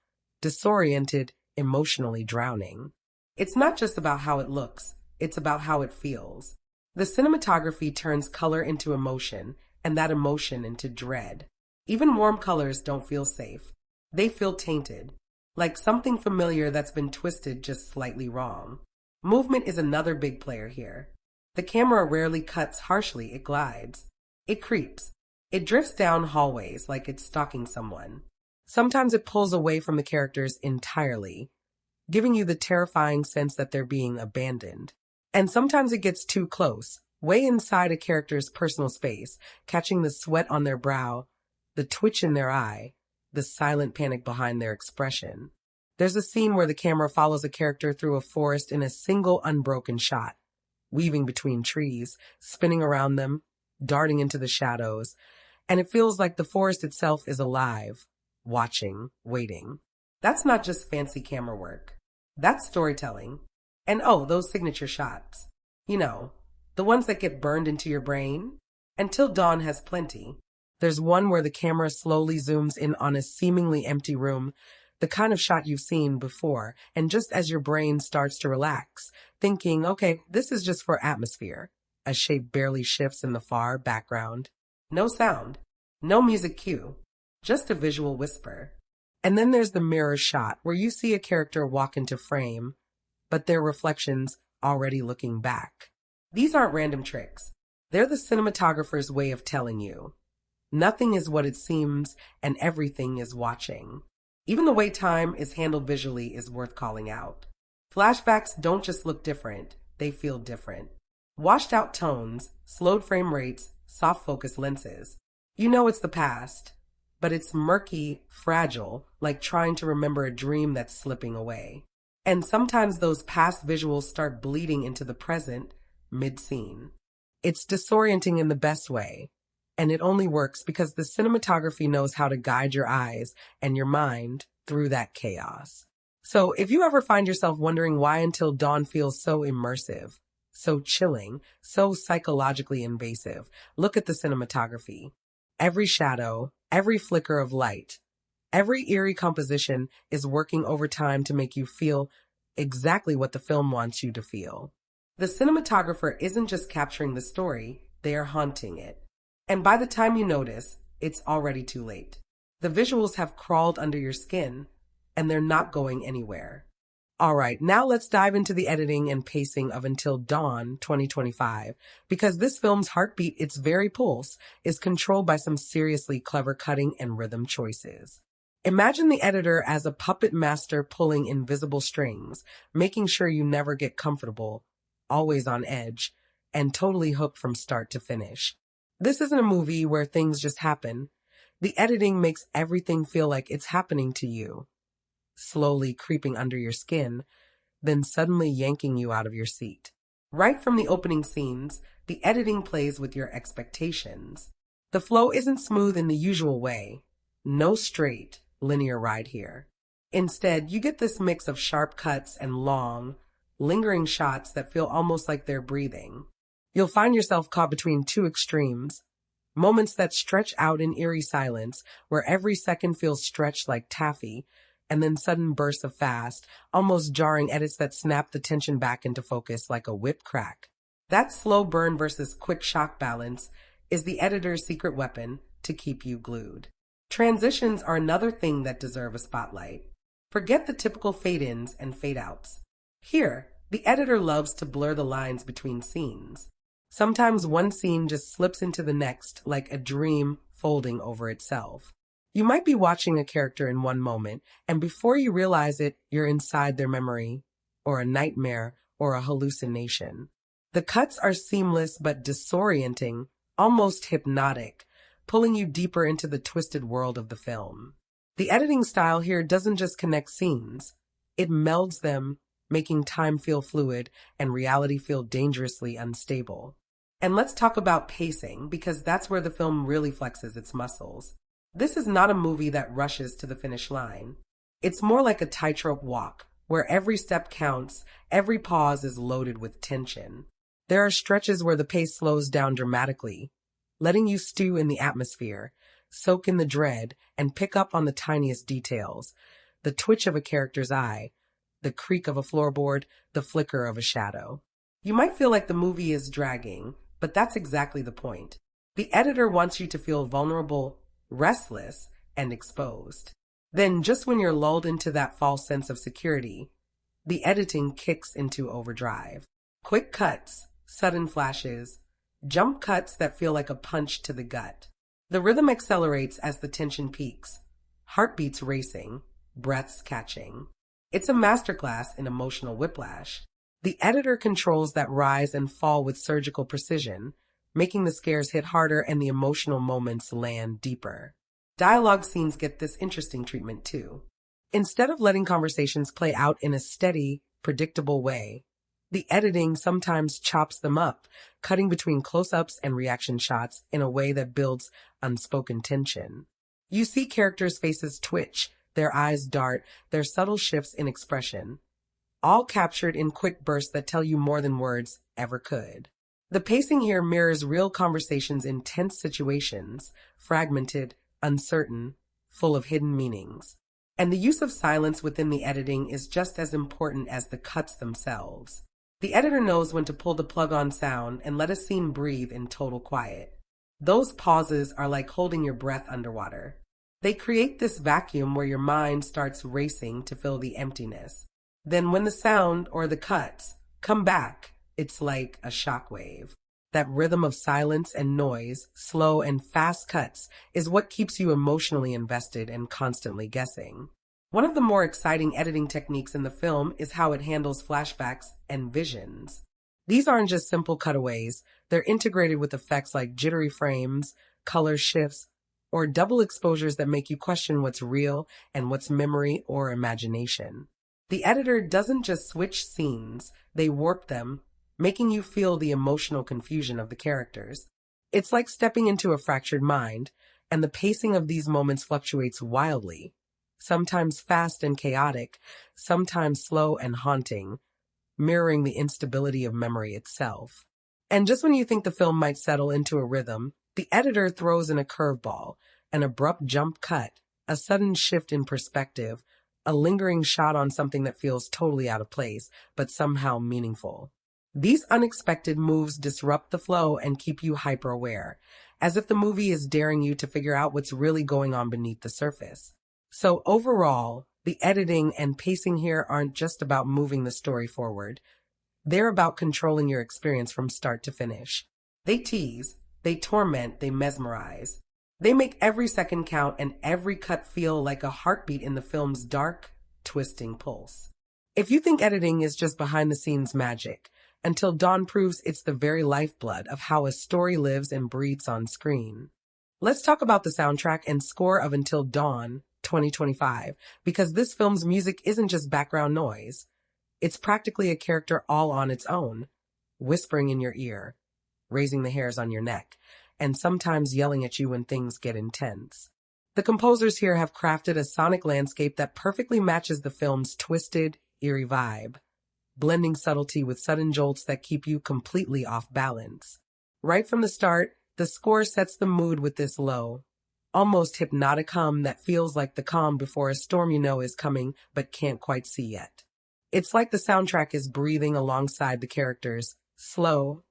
disoriented, emotionally drowning. It's not just about how it looks, it's about how it feels. The cinematography turns color into emotion, and that emotion into dread. Even warm colors don't feel safe. They feel tainted, like something familiar that's been twisted just slightly wrong. Movement is another big player here. The camera rarely cuts harshly, it glides. It creeps. It drifts down hallways like it's stalking someone. Sometimes it pulls away from the characters entirely, giving you the terrifying sense that they're being abandoned. And sometimes it gets too close, way inside a character's personal space, catching the sweat on their brow, the twitch in their eye, the silent panic behind their expression. There's a scene where the camera follows a character through a forest in a single unbroken shot, weaving between trees, spinning around them, darting into the shadows, and it feels like the forest itself is alive, watching, waiting. That's not just fancy camera work. That's storytelling. And oh, those signature shots. You know, the ones that get burned into your brain. Until Dawn has plenty. There's one where the camera slowly zooms in on a seemingly empty room, the kind of shot you've seen before, and just as your brain starts to relax, thinking, okay, this is just for atmosphere, a shape barely shifts in the far background. No sound, no music cue, just a visual whisper. And then there's the mirror shot, where you see a character walk into frame, but their reflections already looking back. These aren't random tricks. They're the cinematographer's way of telling you. Nothing is what it seems, and everything is watching. Even the way time is handled visually is worth calling out. Flashbacks don't just look different, they feel different. Washed out tones, slowed frame rates, soft focus lenses. You know it's the past, but it's murky, fragile, like trying to remember a dream that's slipping away. And sometimes those past visuals start bleeding into the present, mid-scene. It's disorienting in the best way. And it only works because the cinematography knows how to guide your eyes and your mind through that chaos. So if you ever find yourself wondering why Until Dawn feels so immersive, so chilling, so psychologically invasive, look at the cinematography. Every shadow, every flicker of light, every eerie composition is working overtime to make you feel exactly what the film wants you to feel. The cinematographer isn't just capturing the story, they are haunting it. And by the time you notice, it's already too late. The visuals have crawled under your skin, and they're not going anywhere. All right, now let's dive into the editing and pacing of Until Dawn 2025, because this film's heartbeat, its very pulse, is controlled by some seriously clever cutting and rhythm choices. Imagine the editor as a puppet master pulling invisible strings, making sure you never get comfortable, always on edge, and totally hooked from start to finish. This isn't a movie where things just happen. The editing makes everything feel like it's happening to you, slowly creeping under your skin, then suddenly yanking you out of your seat. Right from the opening scenes, the editing plays with your expectations. The flow isn't smooth in the usual way. No straight, linear ride here. Instead, you get this mix of sharp cuts and long, lingering shots that feel almost like they're breathing. You'll find yourself caught between two extremes, moments that stretch out in eerie silence, where every second feels stretched like taffy, and then sudden bursts of fast, almost jarring edits that snap the tension back into focus like a whip crack. That slow burn versus quick shock balance is the editor's secret weapon, to keep you glued. Transitions are another thing that deserve a spotlight. Forget the typical fade-ins and fade-outs. Here, the editor loves to blur the lines between scenes. Sometimes one scene just slips into the next like a dream folding over itself. You might be watching a character in one moment, and before you realize it, you're inside their memory, or a nightmare, or a hallucination. The cuts are seamless but disorienting, almost hypnotic, pulling you deeper into the twisted world of the film. The editing style here doesn't just connect scenes, it melds them, making time feel fluid and reality feel dangerously unstable. And let's talk about pacing, because that's where the film really flexes its muscles. This is not a movie that rushes to the finish line. It's more like a tightrope walk, where every step counts, every pause is loaded with tension. There are stretches where the pace slows down dramatically, letting you stew in the atmosphere, soak in the dread, and pick up on the tiniest details. The twitch of a character's eye, the creak of a floorboard, the flicker of a shadow. You might feel like the movie is dragging, but that's exactly the point. The editor wants you to feel vulnerable, restless, and exposed. Then, just when you're lulled into that false sense of security, the editing kicks into overdrive. Quick cuts, sudden flashes, jump cuts that feel like a punch to the gut. The rhythm accelerates as the tension peaks, heartbeats racing, breaths catching. It's a masterclass in emotional whiplash. The editor controls that rise and fall with surgical precision, making the scares hit harder and the emotional moments land deeper. Dialogue scenes get this interesting treatment too. Instead of letting conversations play out in a steady, predictable way, the editing sometimes chops them up, cutting between close-ups and reaction shots in a way that builds unspoken tension. You see characters' faces twitch, their eyes dart, their subtle shifts in expression, all captured in quick bursts that tell you more than words ever could. The pacing here mirrors real conversations in tense situations, fragmented, uncertain, full of hidden meanings. And the use of silence within the editing is just as important as the cuts themselves. The editor knows when to pull the plug on sound and let a scene breathe in total quiet. Those pauses are like holding your breath underwater. They create this vacuum where your mind starts racing to fill the emptiness. Then when the sound or the cuts come back, it's like a shockwave. That rhythm of silence and noise, slow and fast cuts, is what keeps you emotionally invested and constantly guessing. One of the more exciting editing techniques in the film is how it handles flashbacks and visions. These aren't just simple cutaways, they're integrated with effects like jittery frames, color shifts, or double exposures that make you question what's real and what's memory or imagination. The editor doesn't just switch scenes, they warp them, making you feel the emotional confusion of the characters. It's like stepping into a fractured mind, and the pacing of these moments fluctuates wildly, sometimes fast and chaotic, sometimes slow and haunting, mirroring the instability of memory itself. And just when you think the film might settle into a rhythm, the editor throws in a curveball, an abrupt jump cut, a sudden shift in perspective, a lingering shot on something that feels totally out of place, but somehow meaningful. These unexpected moves disrupt the flow and keep you hyper-aware, as if the movie is daring you to figure out what's really going on beneath the surface. So overall, the editing and pacing here aren't just about moving the story forward. They're about controlling your experience from start to finish. They tease, they torment, they mesmerize. They make every second count and every cut feel like a heartbeat in the film's dark, twisting pulse. If you think editing is just behind-the-scenes magic, Until Dawn proves it's the very lifeblood of how a story lives and breathes on screen. Let's talk about the soundtrack and score of Until Dawn 2025, because this film's music isn't just background noise. It's practically a character all on its own, whispering in your ear, raising the hairs on your neck, and sometimes yelling at you when things get intense. The composers here have crafted a sonic landscape that perfectly matches the film's twisted, eerie vibe, blending subtlety with sudden jolts that keep you completely off balance. Right from the start, the score sets the mood with this low, almost hypnotic hum that feels like the calm before a storm you know is coming but can't quite see yet. It's like the soundtrack is breathing alongside the characters, slow,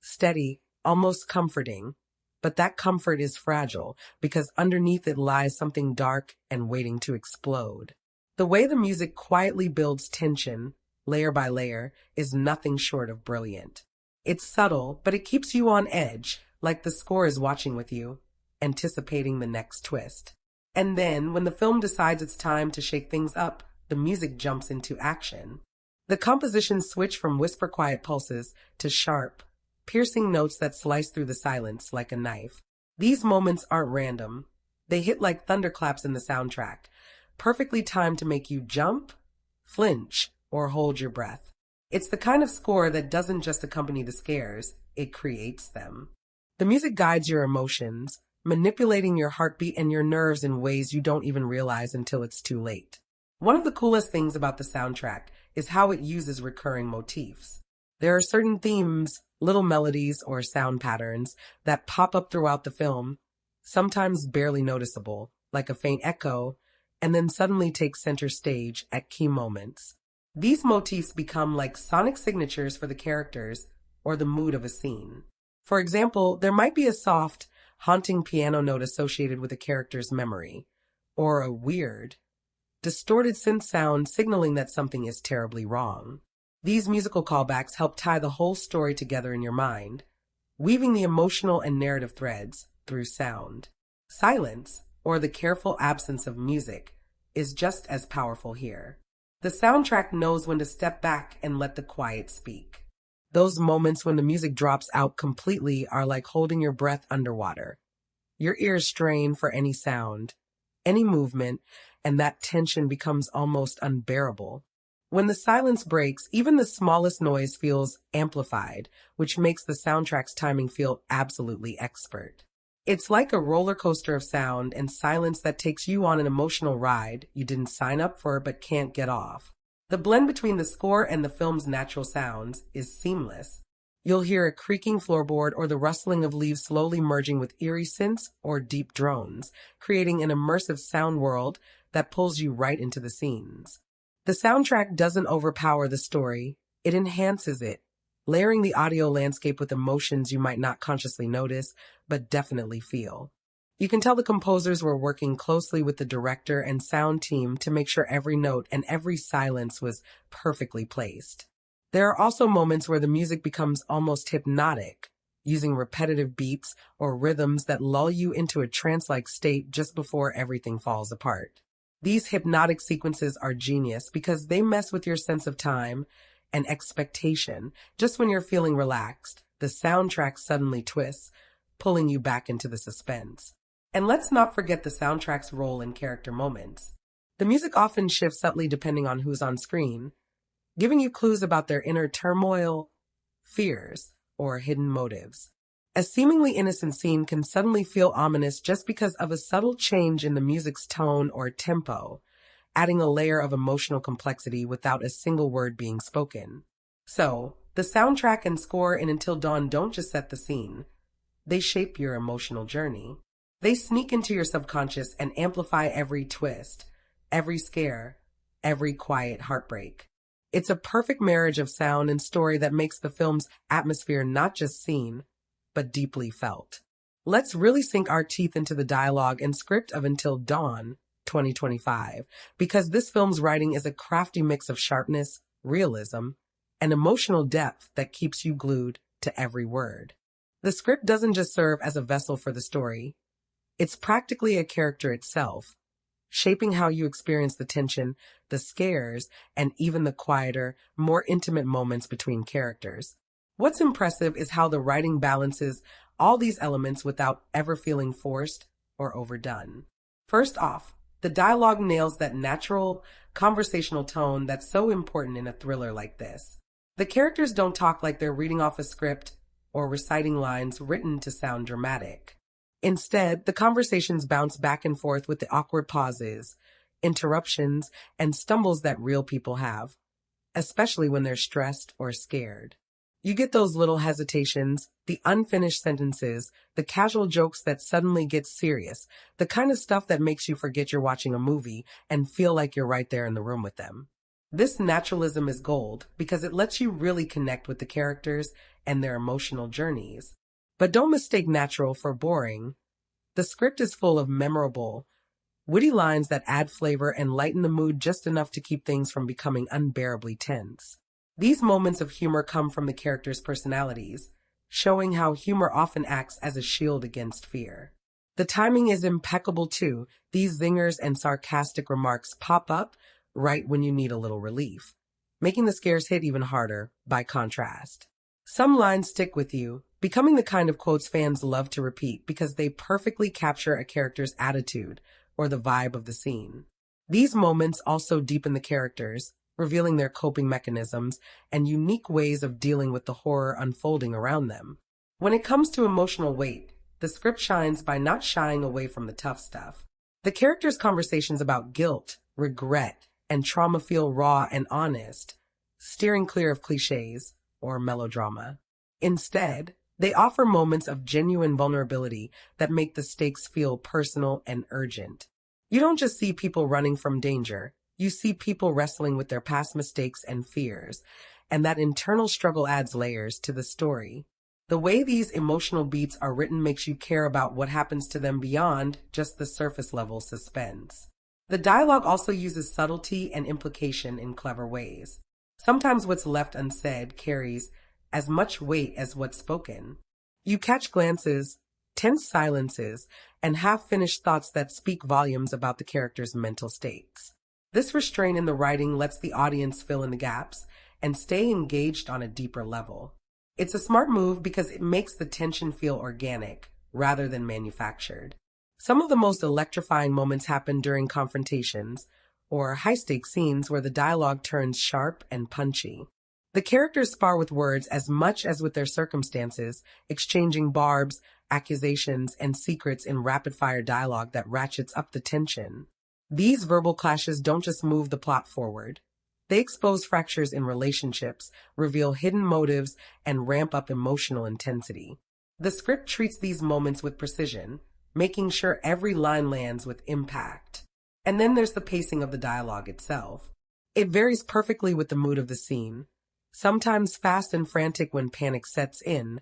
steady, almost comforting, But that comfort is fragile because underneath it lies something dark and waiting to explode. The way the music quietly builds tension, layer by layer, is nothing short of brilliant. It's subtle, but it keeps you on edge, like the score is watching with you, anticipating the next twist. And then, when the film decides it's time to shake things up, the music jumps into action. The compositions switch from whisper quiet pulses to sharp, piercing notes that slice through the silence like a knife. These moments aren't random. They hit like thunderclaps in the soundtrack, perfectly timed to make you jump, flinch, or hold your breath. It's the kind of score that doesn't just accompany the scares, it creates them. The music guides your emotions, manipulating your heartbeat and your nerves in ways you don't even realize until it's too late. One of the coolest things about the soundtrack is how it uses recurring motifs. There are certain themes, little melodies, or sound patterns that pop up throughout the film, sometimes barely noticeable, like a faint echo, and then suddenly take center stage at key moments. These motifs become like sonic signatures for the characters or the mood of a scene. For example, there might be a soft, haunting piano note associated with a character's memory, or a weird, distorted synth sound signaling that something is terribly wrong. These musical callbacks help tie the whole story together in your mind, weaving the emotional and narrative threads through sound. Silence, or the careful absence of music, is just as powerful here. The soundtrack knows when to step back and let the quiet speak. Those moments when the music drops out completely are like holding your breath underwater. Your ears strain for any sound, any movement, and that tension becomes almost unbearable. When the silence breaks, even the smallest noise feels amplified, which makes the soundtrack's timing feel absolutely expert. It's like a roller coaster of sound and silence that takes you on an emotional ride you didn't sign up for but can't get off. The blend between the score and the film's natural sounds is seamless. You'll hear a creaking floorboard or the rustling of leaves slowly merging with eerie synths or deep drones, creating an immersive sound world that pulls you right into the scenes. The soundtrack doesn't overpower the story, it enhances it, layering the audio landscape with emotions you might not consciously notice, but definitely feel. You can tell the composers were working closely with the director and sound team to make sure every note and every silence was perfectly placed. There are also moments where the music becomes almost hypnotic, using repetitive beats or rhythms that lull you into a trance-like state just before everything falls apart. These hypnotic sequences are genius because they mess with your sense of time and expectation. Just when you're feeling relaxed, the soundtrack suddenly twists, pulling you back into the suspense. And let's not forget the soundtrack's role in character moments. The music often shifts subtly depending on who's on screen, giving you clues about their inner turmoil, fears, or hidden motives. A seemingly innocent scene can suddenly feel ominous just because of a subtle change in the music's tone or tempo, adding a layer of emotional complexity without a single word being spoken. So, the soundtrack and score in Until Dawn don't just set the scene. They shape your emotional journey. They sneak into your subconscious and amplify every twist, every scare, every quiet heartbreak. It's a perfect marriage of sound and story that makes the film's atmosphere not just seen, but deeply felt. Let's really sink our teeth into the dialogue and script of Until Dawn, 2025, because this film's writing is a crafty mix of sharpness, realism, and emotional depth that keeps you glued to every word. The script doesn't just serve as a vessel for the story, it's practically a character itself, shaping how you experience the tension, the scares, and even the quieter, more intimate moments between characters. What's impressive is how the writing balances all these elements without ever feeling forced or overdone. First off, the dialogue nails that natural, conversational tone that's so important in a thriller like this. The characters don't talk like they're reading off a script or reciting lines written to sound dramatic. Instead, the conversations bounce back and forth with the awkward pauses, interruptions, and stumbles that real people have, especially when they're stressed or scared. You get those little hesitations, the unfinished sentences, the casual jokes that suddenly get serious, the kind of stuff that makes you forget you're watching a movie and feel like you're right there in the room with them. This naturalism is gold because it lets you really connect with the characters and their emotional journeys. But don't mistake natural for boring. The script is full of memorable, witty lines that add flavor and lighten the mood just enough to keep things from becoming unbearably tense. These moments of humor come from the characters' personalities, showing how humor often acts as a shield against fear. The timing is impeccable too. These zingers and sarcastic remarks pop up right when you need a little relief, making the scares hit even harder by contrast. Some lines stick with you, becoming the kind of quotes fans love to repeat because they perfectly capture a character's attitude or the vibe of the scene. These moments also deepen the characters, revealing their coping mechanisms and unique ways of dealing with the horror unfolding around them. When it comes to emotional weight, the script shines by not shying away from the tough stuff. The characters' conversations about guilt, regret, and trauma feel raw and honest, steering clear of cliches or melodrama. Instead, they offer moments of genuine vulnerability that make the stakes feel personal and urgent. You don't just see people running from danger, you see people wrestling with their past mistakes and fears, and that internal struggle adds layers to the story. The way these emotional beats are written makes you care about what happens to them beyond just the surface level suspense. The dialogue also uses subtlety and implication in clever ways. Sometimes what's left unsaid carries as much weight as what's spoken. You catch glances, tense silences, and half-finished thoughts that speak volumes about the character's mental states. This restraint in the writing lets the audience fill in the gaps and stay engaged on a deeper level. It's a smart move because it makes the tension feel organic rather than manufactured. Some of the most electrifying moments happen during confrontations or high-stakes scenes where the dialogue turns sharp and punchy. The characters spar with words as much as with their circumstances, exchanging barbs, accusations, and secrets in rapid-fire dialogue that ratchets up the tension. These verbal clashes don't just move the plot forward. They expose fractures in relationships, reveal hidden motives, and ramp up emotional intensity. The script treats these moments with precision, making sure every line lands with impact. And then there's the pacing of the dialogue itself. It varies perfectly with the mood of the scene. Sometimes fast and frantic when panic sets in,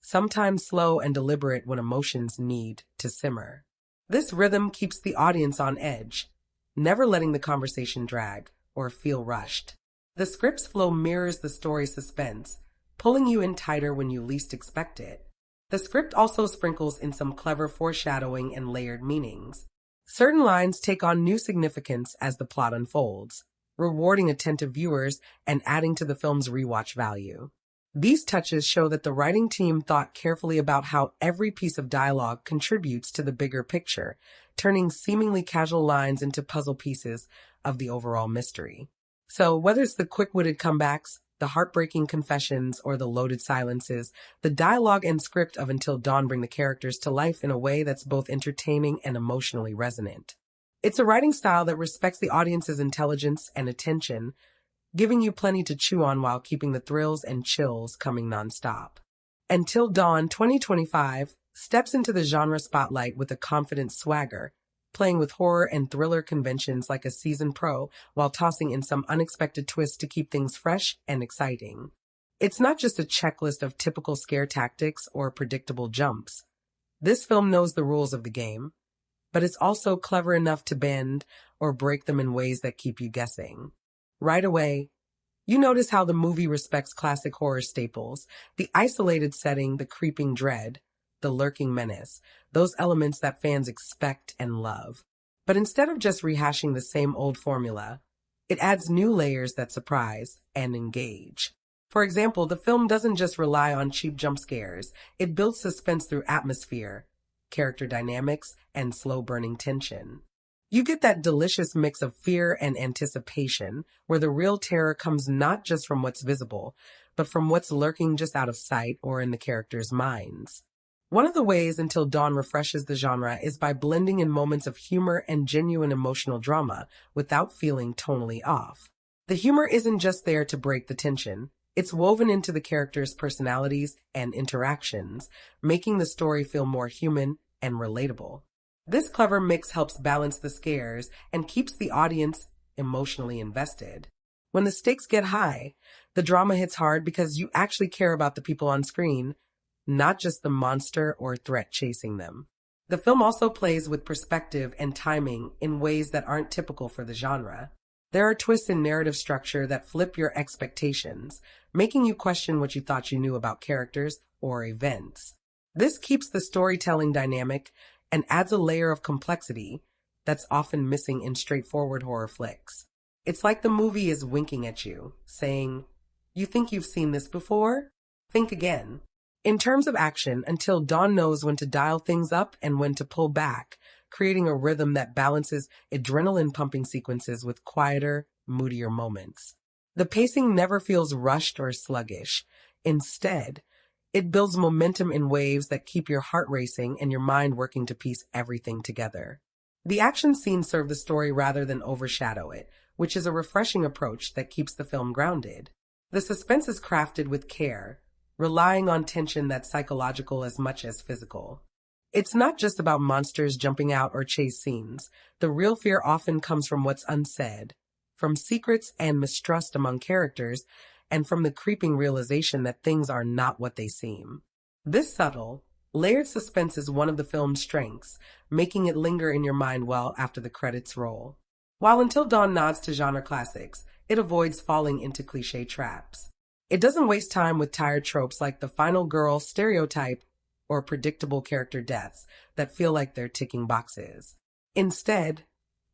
sometimes slow and deliberate when emotions need to simmer. This rhythm keeps the audience on edge, never letting the conversation drag or feel rushed. The script's flow mirrors the story's suspense, pulling you in tighter when you least expect it. The script also sprinkles in some clever foreshadowing and layered meanings. Certain lines take on new significance as the plot unfolds, rewarding attentive viewers and adding to the film's rewatch value. These touches show that the writing team thought carefully about how every piece of dialogue contributes to the bigger picture, turning seemingly casual lines into puzzle pieces of the overall mystery. So whether it's the quick-witted comebacks, the heartbreaking confessions, or the loaded silences, the dialogue and script of Until Dawn bring the characters to life in a way that's both entertaining and emotionally resonant. It's a writing style that respects the audience's intelligence and attention, giving you plenty to chew on while keeping the thrills and chills coming nonstop. Until Dawn 2025 steps into the genre spotlight with a confident swagger, playing with horror and thriller conventions like a seasoned pro while tossing in some unexpected twists to keep things fresh and exciting. It's not just a checklist of typical scare tactics or predictable jumps. This film knows the rules of the game, but it's also clever enough to bend or break them in ways that keep you guessing. Right away, you notice how the movie respects classic horror staples, the isolated setting, the creeping dread, the lurking menace, those elements that fans expect and love. But instead of just rehashing the same old formula, it adds new layers that surprise and engage. For example, the film doesn't just rely on cheap jump scares, it builds suspense through atmosphere, character dynamics, and slow-burning tension. You get that delicious mix of fear and anticipation, where the real terror comes not just from what's visible, but from what's lurking just out of sight or in the characters' minds. One of the ways Until Dawn refreshes the genre is by blending in moments of humor and genuine emotional drama without feeling tonally off. The humor isn't just there to break the tension, it's woven into the characters' personalities and interactions, making the story feel more human and relatable. This clever mix helps balance the scares and keeps the audience emotionally invested. When the stakes get high, the drama hits hard because you actually care about the people on screen, not just the monster or threat chasing them. The film also plays with perspective and timing in ways that aren't typical for the genre. There are twists in narrative structure that flip your expectations, making you question what you thought you knew about characters or events. This keeps the storytelling dynamic and adds a layer of complexity that's often missing in straightforward horror flicks. It's like the movie is winking at you, saying, "You think you've seen this before? Think again." In terms of action, Until Dawn knows when to dial things up and when to pull back, creating a rhythm that balances adrenaline-pumping sequences with quieter, moodier moments. The pacing never feels rushed or sluggish. Instead, it builds momentum in waves that keep your heart racing and your mind working to piece everything together. The action scenes serve the story rather than overshadow it, which is a refreshing approach that keeps the film grounded. The suspense is crafted with care, relying on tension that's psychological as much as physical. It's not just about monsters jumping out or chase scenes. The real fear often comes from what's unsaid, from secrets and mistrust among characters, and from the creeping realization that things are not what they seem. This subtle, layered suspense is one of the film's strengths, making it linger in your mind well after the credits roll. While Until Dawn nods to genre classics, it avoids falling into cliché traps. It doesn't waste time with tired tropes like the final girl stereotype or predictable character deaths that feel like they're ticking boxes. Instead,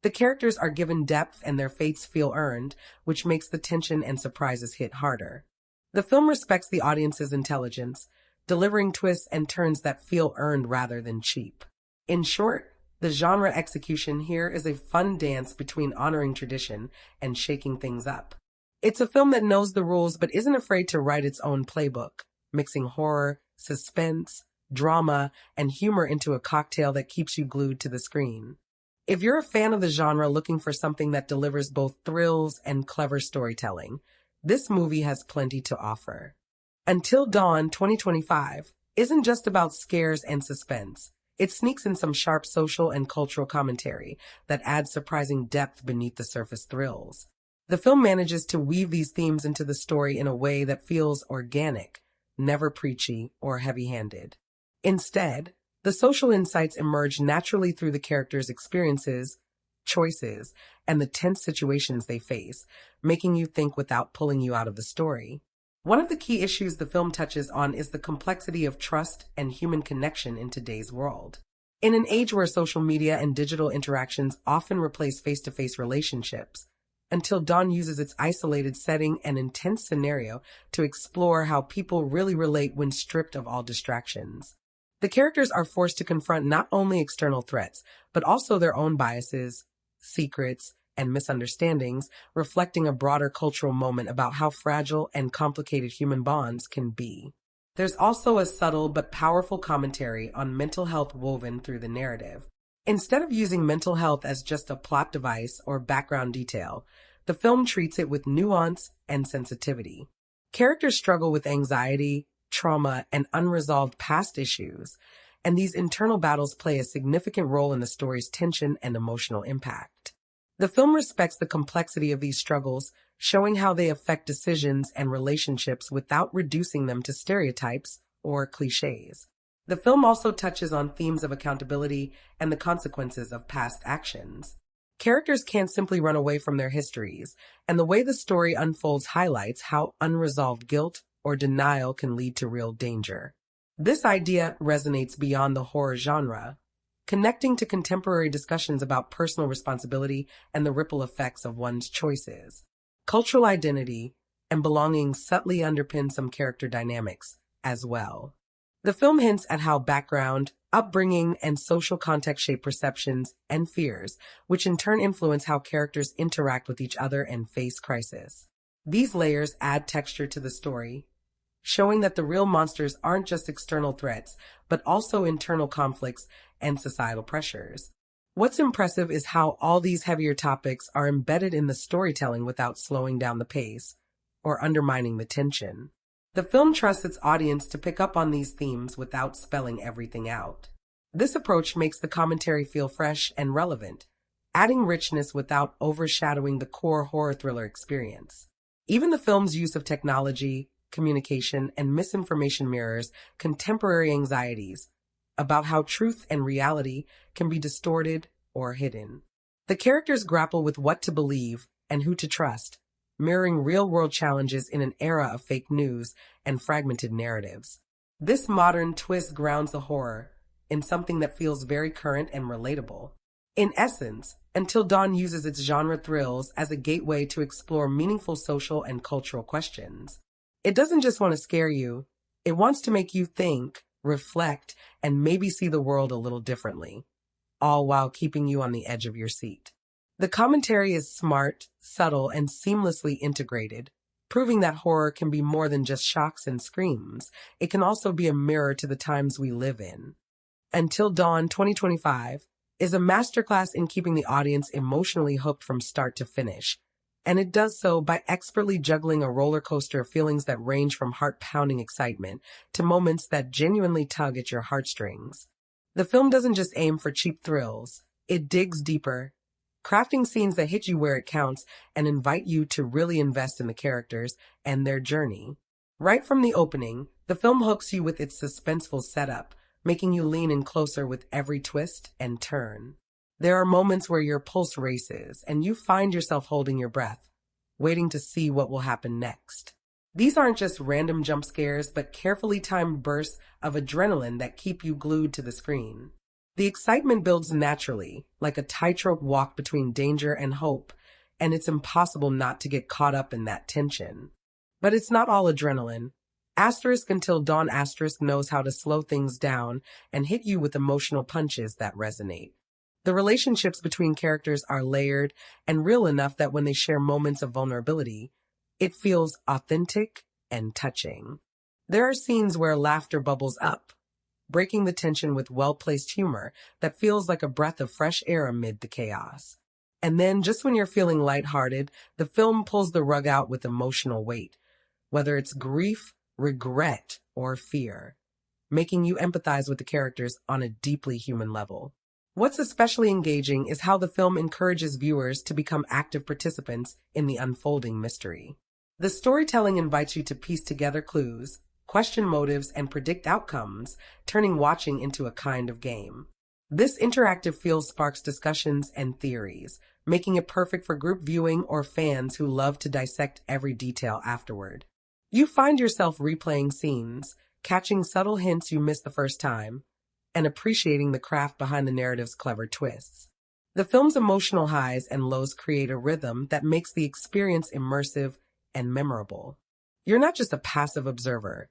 the characters are given depth and their fates feel earned, which makes the tension and surprises hit harder. The film respects the audience's intelligence, delivering twists and turns that feel earned rather than cheap. In short, the genre execution here is a fun dance between honoring tradition and shaking things up. It's a film that knows the rules but isn't afraid to write its own playbook, mixing horror, suspense, drama, and humor into a cocktail that keeps you glued to the screen. If you're a fan of the genre looking for something that delivers both thrills and clever storytelling, this movie has plenty to offer. Until Dawn 2025 isn't just about scares and suspense. It sneaks in some sharp social and cultural commentary that adds surprising depth beneath the surface thrills. The film manages to weave these themes into the story in a way that feels organic, never preachy or heavy-handed. Instead, the social insights emerge naturally through the characters' experiences, choices, and the tense situations they face, making you think without pulling you out of the story. One of the key issues the film touches on is the complexity of trust and human connection in today's world. In an age where social media and digital interactions often replace face-to-face relationships, Until Dawn uses its isolated setting and intense scenario to explore how people really relate when stripped of all distractions. The characters are forced to confront not only external threats, but also their own biases, secrets, and misunderstandings, reflecting a broader cultural moment about how fragile and complicated human bonds can be. There's also a subtle but powerful commentary on mental health woven through the narrative. Instead of using mental health as just a plot device or background detail, the film treats it with nuance and sensitivity. Characters struggle with anxiety, trauma, and unresolved past issues, and these internal battles play a significant role in the story's tension and emotional impact. The film respects the complexity of these struggles, showing how they affect decisions and relationships without reducing them to stereotypes or cliches. The film also touches on themes of accountability and the consequences of past actions. Characters can't simply run away from their histories, and the way the story unfolds highlights how unresolved guilt or denial can lead to real danger. This idea resonates beyond the horror genre, connecting to contemporary discussions about personal responsibility and the ripple effects of one's choices. Cultural identity and belonging subtly underpin some character dynamics as well. The film hints at how background, upbringing, and social context shape perceptions and fears, which in turn influence how characters interact with each other and face crisis. These layers add texture to the story, showing that the real monsters aren't just external threats, but also internal conflicts and societal pressures. What's impressive is how all these heavier topics are embedded in the storytelling without slowing down the pace or undermining the tension. The film trusts its audience to pick up on these themes without spelling everything out. This approach makes the commentary feel fresh and relevant, adding richness without overshadowing the core horror thriller experience. Even the film's use of technology, communication, and misinformation mirrors contemporary anxieties about how truth and reality can be distorted or hidden. The characters grapple with what to believe and who to trust, mirroring real-world challenges in an era of fake news and fragmented narratives. This modern twist grounds the horror in something that feels very current and relatable. In essence, Until Dawn uses its genre thrills as a gateway to explore meaningful social and cultural questions. It doesn't just want to scare you, it wants to make you think, reflect, and maybe see the world a little differently, all while keeping you on the edge of your seat. The commentary is smart, subtle, and seamlessly integrated, proving that horror can be more than just shocks and screams. It can also be a mirror to the times we live in. Until Dawn 2025 is a masterclass in keeping the audience emotionally hooked from start to finish, and it does so by expertly juggling a roller coaster of feelings that range from heart-pounding excitement to moments that genuinely tug at your heartstrings. The film doesn't just aim for cheap thrills, it digs deeper, crafting scenes that hit you where it counts and invite you to really invest in the characters and their journey. Right from the opening, the film hooks you with its suspenseful setup, making you lean in closer with every twist and turn. There are moments where your pulse races and you find yourself holding your breath, waiting to see what will happen next. These aren't just random jump scares, but carefully timed bursts of adrenaline that keep you glued to the screen. The excitement builds naturally, like a tightrope walk between danger and hope, and it's impossible not to get caught up in that tension. But it's not all adrenaline. Until Dawn knows how to slow things down and hit you with emotional punches that resonate. The relationships between characters are layered and real enough that when they share moments of vulnerability, it feels authentic and touching. There are scenes where laughter bubbles up, breaking the tension with well-placed humor that feels like a breath of fresh air amid the chaos. And then, just when you're feeling lighthearted, the film pulls the rug out with emotional weight, whether it's grief, regret, or fear, making you empathize with the characters on a deeply human level. What's especially engaging is how the film encourages viewers to become active participants in the unfolding mystery. The storytelling invites you to piece together clues, question motives, and predict outcomes, turning watching into a kind of game. This interactive feel sparks discussions and theories, making it perfect for group viewing or fans who love to dissect every detail afterward. You find yourself replaying scenes, catching subtle hints you missed the first time, and appreciating the craft behind the narrative's clever twists. The film's emotional highs and lows create a rhythm that makes the experience immersive and memorable. You're not just a passive observer.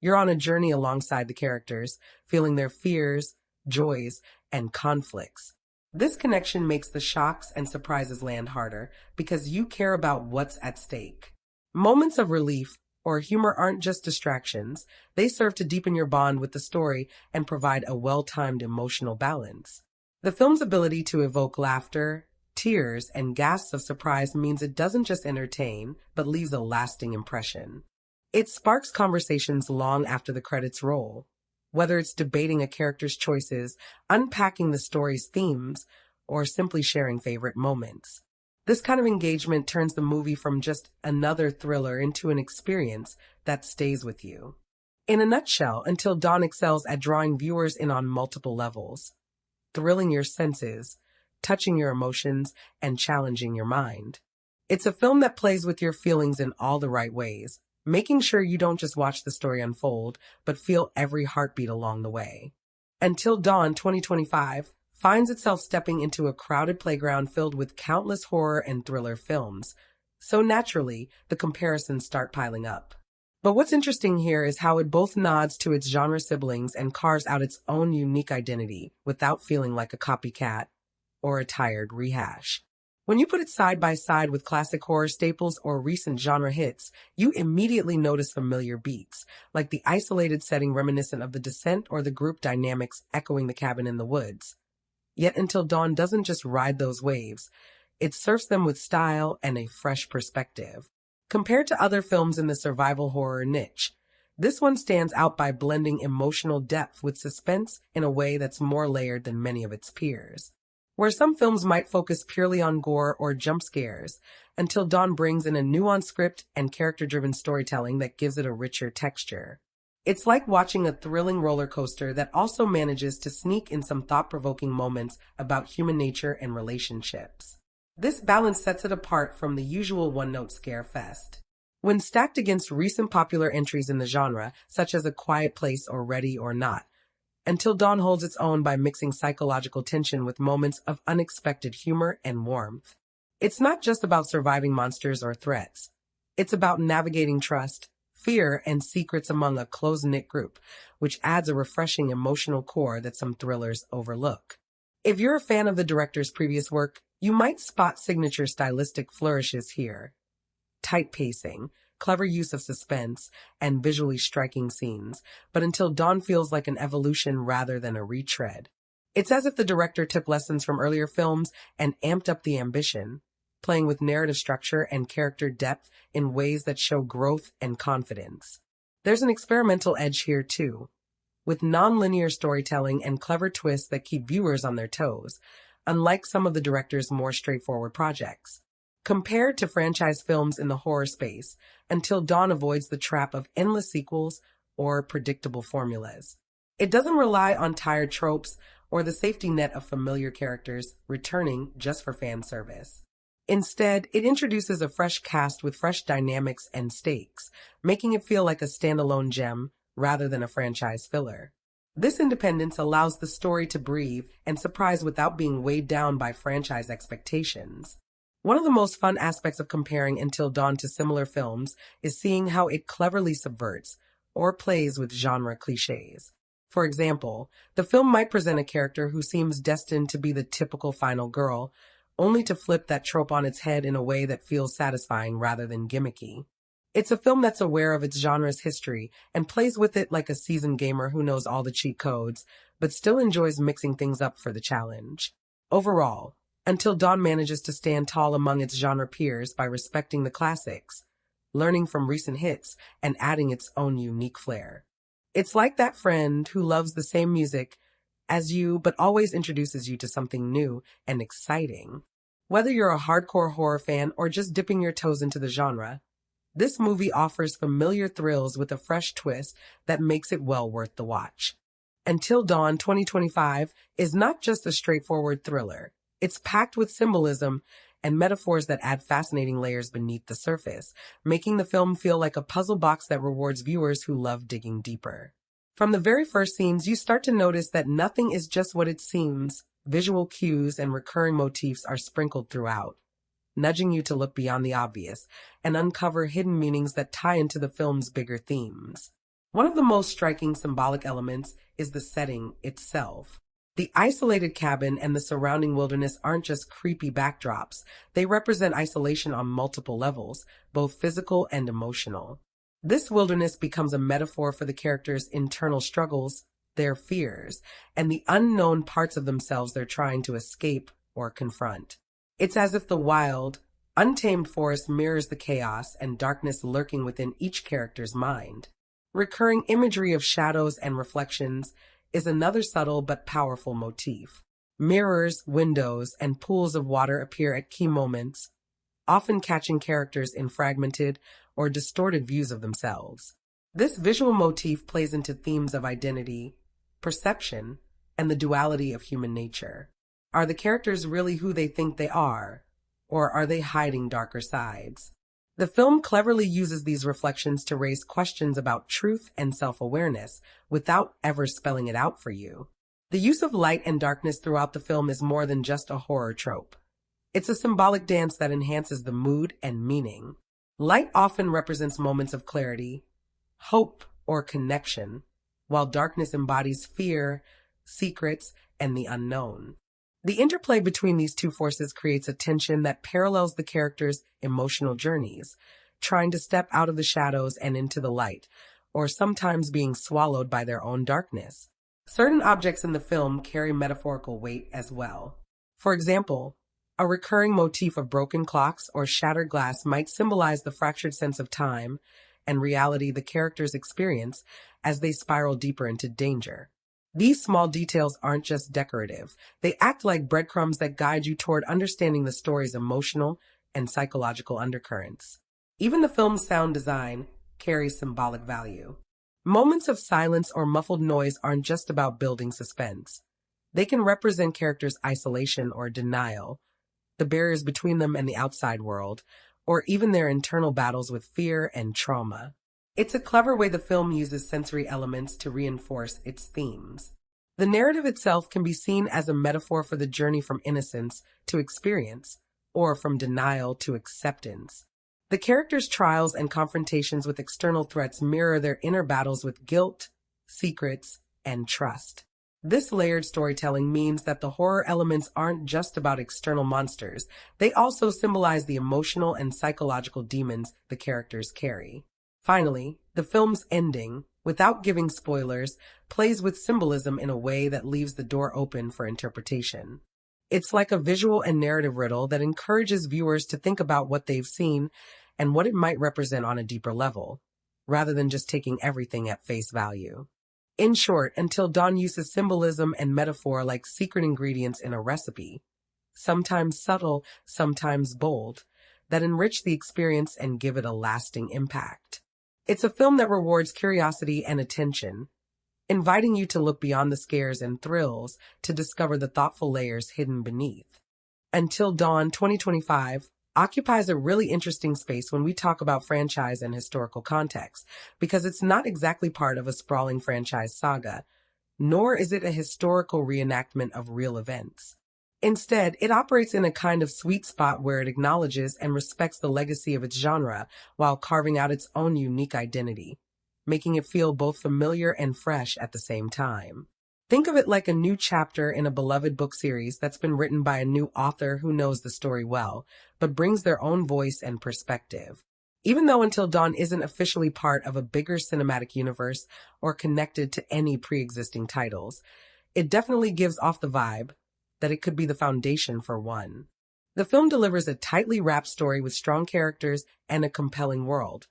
You're on a journey alongside the characters, feeling their fears, joys, and conflicts. This connection makes the shocks and surprises land harder because you care about what's at stake. Moments of relief or humor aren't just distractions. They serve to deepen your bond with the story and provide a well-timed emotional balance. The film's ability to evoke laughter, tears, and gasps of surprise means it doesn't just entertain, but leaves a lasting impression. It sparks conversations long after the credits roll, whether it's debating a character's choices, unpacking the story's themes, or simply sharing favorite moments. This kind of engagement turns the movie from just another thriller into an experience that stays with you. In a nutshell, Until Dawn excels at drawing viewers in on multiple levels, thrilling your senses, touching your emotions, and challenging your mind. It's a film that plays with your feelings in all the right ways, making sure you don't just watch the story unfold, but feel every heartbeat along the way. Until Dawn 2025 finds itself stepping into a crowded playground filled with countless horror and thriller films. So naturally, the comparisons start piling up. But what's interesting here is how it both nods to its genre siblings and carves out its own unique identity without feeling like a copycat or a tired rehash. When you put it side by side with classic horror staples or recent genre hits, you immediately notice familiar beats, like the isolated setting reminiscent of The Descent or the group dynamics echoing The Cabin in the Woods. Yet Until Dawn doesn't just ride those waves, it surfs them with style and a fresh perspective. Compared to other films in the survival horror niche, this one stands out by blending emotional depth with suspense in a way that's more layered than many of its peers. Where some films might focus purely on gore or jump scares, Until Dawn brings in a nuanced script and character-driven storytelling that gives it a richer texture. It's like watching a thrilling roller coaster that also manages to sneak in some thought-provoking moments about human nature and relationships. This balance sets it apart from the usual one-note scare fest. When stacked against recent popular entries in the genre, such as A Quiet Place or Ready or Not, Until Dawn holds its own by mixing psychological tension with moments of unexpected humor and warmth. It's not just about surviving monsters or threats. It's about navigating trust, fear, and secrets among a close-knit group, which adds a refreshing emotional core that some thrillers overlook. If you're a fan of the director's previous work, you might spot signature stylistic flourishes here. Tight pacing, clever use of suspense, and visually striking scenes, but Until Dawn feels like an evolution rather than a retread. It's as if the director took lessons from earlier films and amped up the ambition, playing with narrative structure and character depth in ways that show growth and confidence. There's an experimental edge here too, with non-linear storytelling and clever twists that keep viewers on their toes, unlike some of the director's more straightforward projects. Compared to franchise films in the horror space, Until Dawn avoids the trap of endless sequels or predictable formulas. It doesn't rely on tired tropes or the safety net of familiar characters returning just for fan service. Instead, it introduces a fresh cast with fresh dynamics and stakes, making it feel like a standalone gem rather than a franchise filler. This independence allows the story to breathe and surprise without being weighed down by franchise expectations. One of the most fun aspects of comparing Until Dawn to similar films is seeing how it cleverly subverts or plays with genre cliches. For example, the film might present a character who seems destined to be the typical final girl, only to flip that trope on its head in a way that feels satisfying rather than gimmicky. It's a film that's aware of its genre's history and plays with it like a seasoned gamer who knows all the cheat codes, but still enjoys mixing things up for the challenge. Overall, Until Dawn manages to stand tall among its genre peers by respecting the classics, learning from recent hits, and adding its own unique flair. It's like that friend who loves the same music as you, but always introduces you to something new and exciting. Whether you're a hardcore horror fan or just dipping your toes into the genre, this movie offers familiar thrills with a fresh twist that makes it well worth the watch. Until Dawn 2025 is not just a straightforward thriller. It's packed with symbolism and metaphors that add fascinating layers beneath the surface, making the film feel like a puzzle box that rewards viewers who love digging deeper. From the very first scenes, you start to notice that nothing is just what it seems. Visual cues and recurring motifs are sprinkled throughout, nudging you to look beyond the obvious and uncover hidden meanings that tie into the film's bigger themes. One of the most striking symbolic elements is the setting itself. The isolated cabin and the surrounding wilderness aren't just creepy backdrops. They represent isolation on multiple levels, both physical and emotional. This wilderness becomes a metaphor for the characters' internal struggles, their fears, and the unknown parts of themselves they're trying to escape or confront. It's as if the wild, untamed forest mirrors the chaos and darkness lurking within each character's mind. Recurring imagery of shadows and reflections is another subtle but powerful motif. Mirrors, windows, and pools of water appear at key moments, often catching characters in fragmented or distorted views of themselves. This visual motif plays into themes of identity, perception, and the duality of human nature. Are the characters really who they think they are, or are they hiding darker sides? The film cleverly uses these reflections to raise questions about truth and self-awareness without ever spelling it out for you. The use of light and darkness throughout the film is more than just a horror trope. It's a symbolic dance that enhances the mood and meaning. Light often represents moments of clarity, hope, or connection, while darkness embodies fear, secrets, and the unknown. The interplay between these two forces creates a tension that parallels the characters' emotional journeys, trying to step out of the shadows and into the light, or sometimes being swallowed by their own darkness. Certain objects in the film carry metaphorical weight as well. For example, a recurring motif of broken clocks or shattered glass might symbolize the fractured sense of time and reality the characters experience as they spiral deeper into danger. These small details aren't just decorative. They act like breadcrumbs that guide you toward understanding the story's emotional and psychological undercurrents. Even the film's sound design carries symbolic value. Moments of silence or muffled noise aren't just about building suspense. They can represent characters' isolation or denial, the barriers between them and the outside world, or even their internal battles with fear and trauma. It's a clever way the film uses sensory elements to reinforce its themes. The narrative itself can be seen as a metaphor for the journey from innocence to experience, or from denial to acceptance. The characters' trials and confrontations with external threats mirror their inner battles with guilt, secrets, and trust. This layered storytelling means that the horror elements aren't just about external monsters. They also symbolize the emotional and psychological demons the characters carry. Finally, the film's ending, without giving spoilers, plays with symbolism in a way that leaves the door open for interpretation. It's like a visual and narrative riddle that encourages viewers to think about what they've seen and what it might represent on a deeper level, rather than just taking everything at face value. In short, Until Dawn uses symbolism and metaphor like secret ingredients in a recipe, sometimes subtle, sometimes bold, that enrich the experience and give it a lasting impact. It's a film that rewards curiosity and attention, inviting you to look beyond the scares and thrills to discover the thoughtful layers hidden beneath. Until Dawn 2025 occupies a really interesting space when we talk about franchise and historical context, because it's not exactly part of a sprawling franchise saga, nor is it a historical reenactment of real events. Instead, it operates in a kind of sweet spot where it acknowledges and respects the legacy of its genre while carving out its own unique identity, making it feel both familiar and fresh at the same time. Think of it like a new chapter in a beloved book series that's been written by a new author who knows the story well, but brings their own voice and perspective. Even though Until Dawn isn't officially part of a bigger cinematic universe or connected to any pre-existing titles, it definitely gives off the vibe that it could be the foundation for one. The film delivers a tightly wrapped story with strong characters and a compelling world,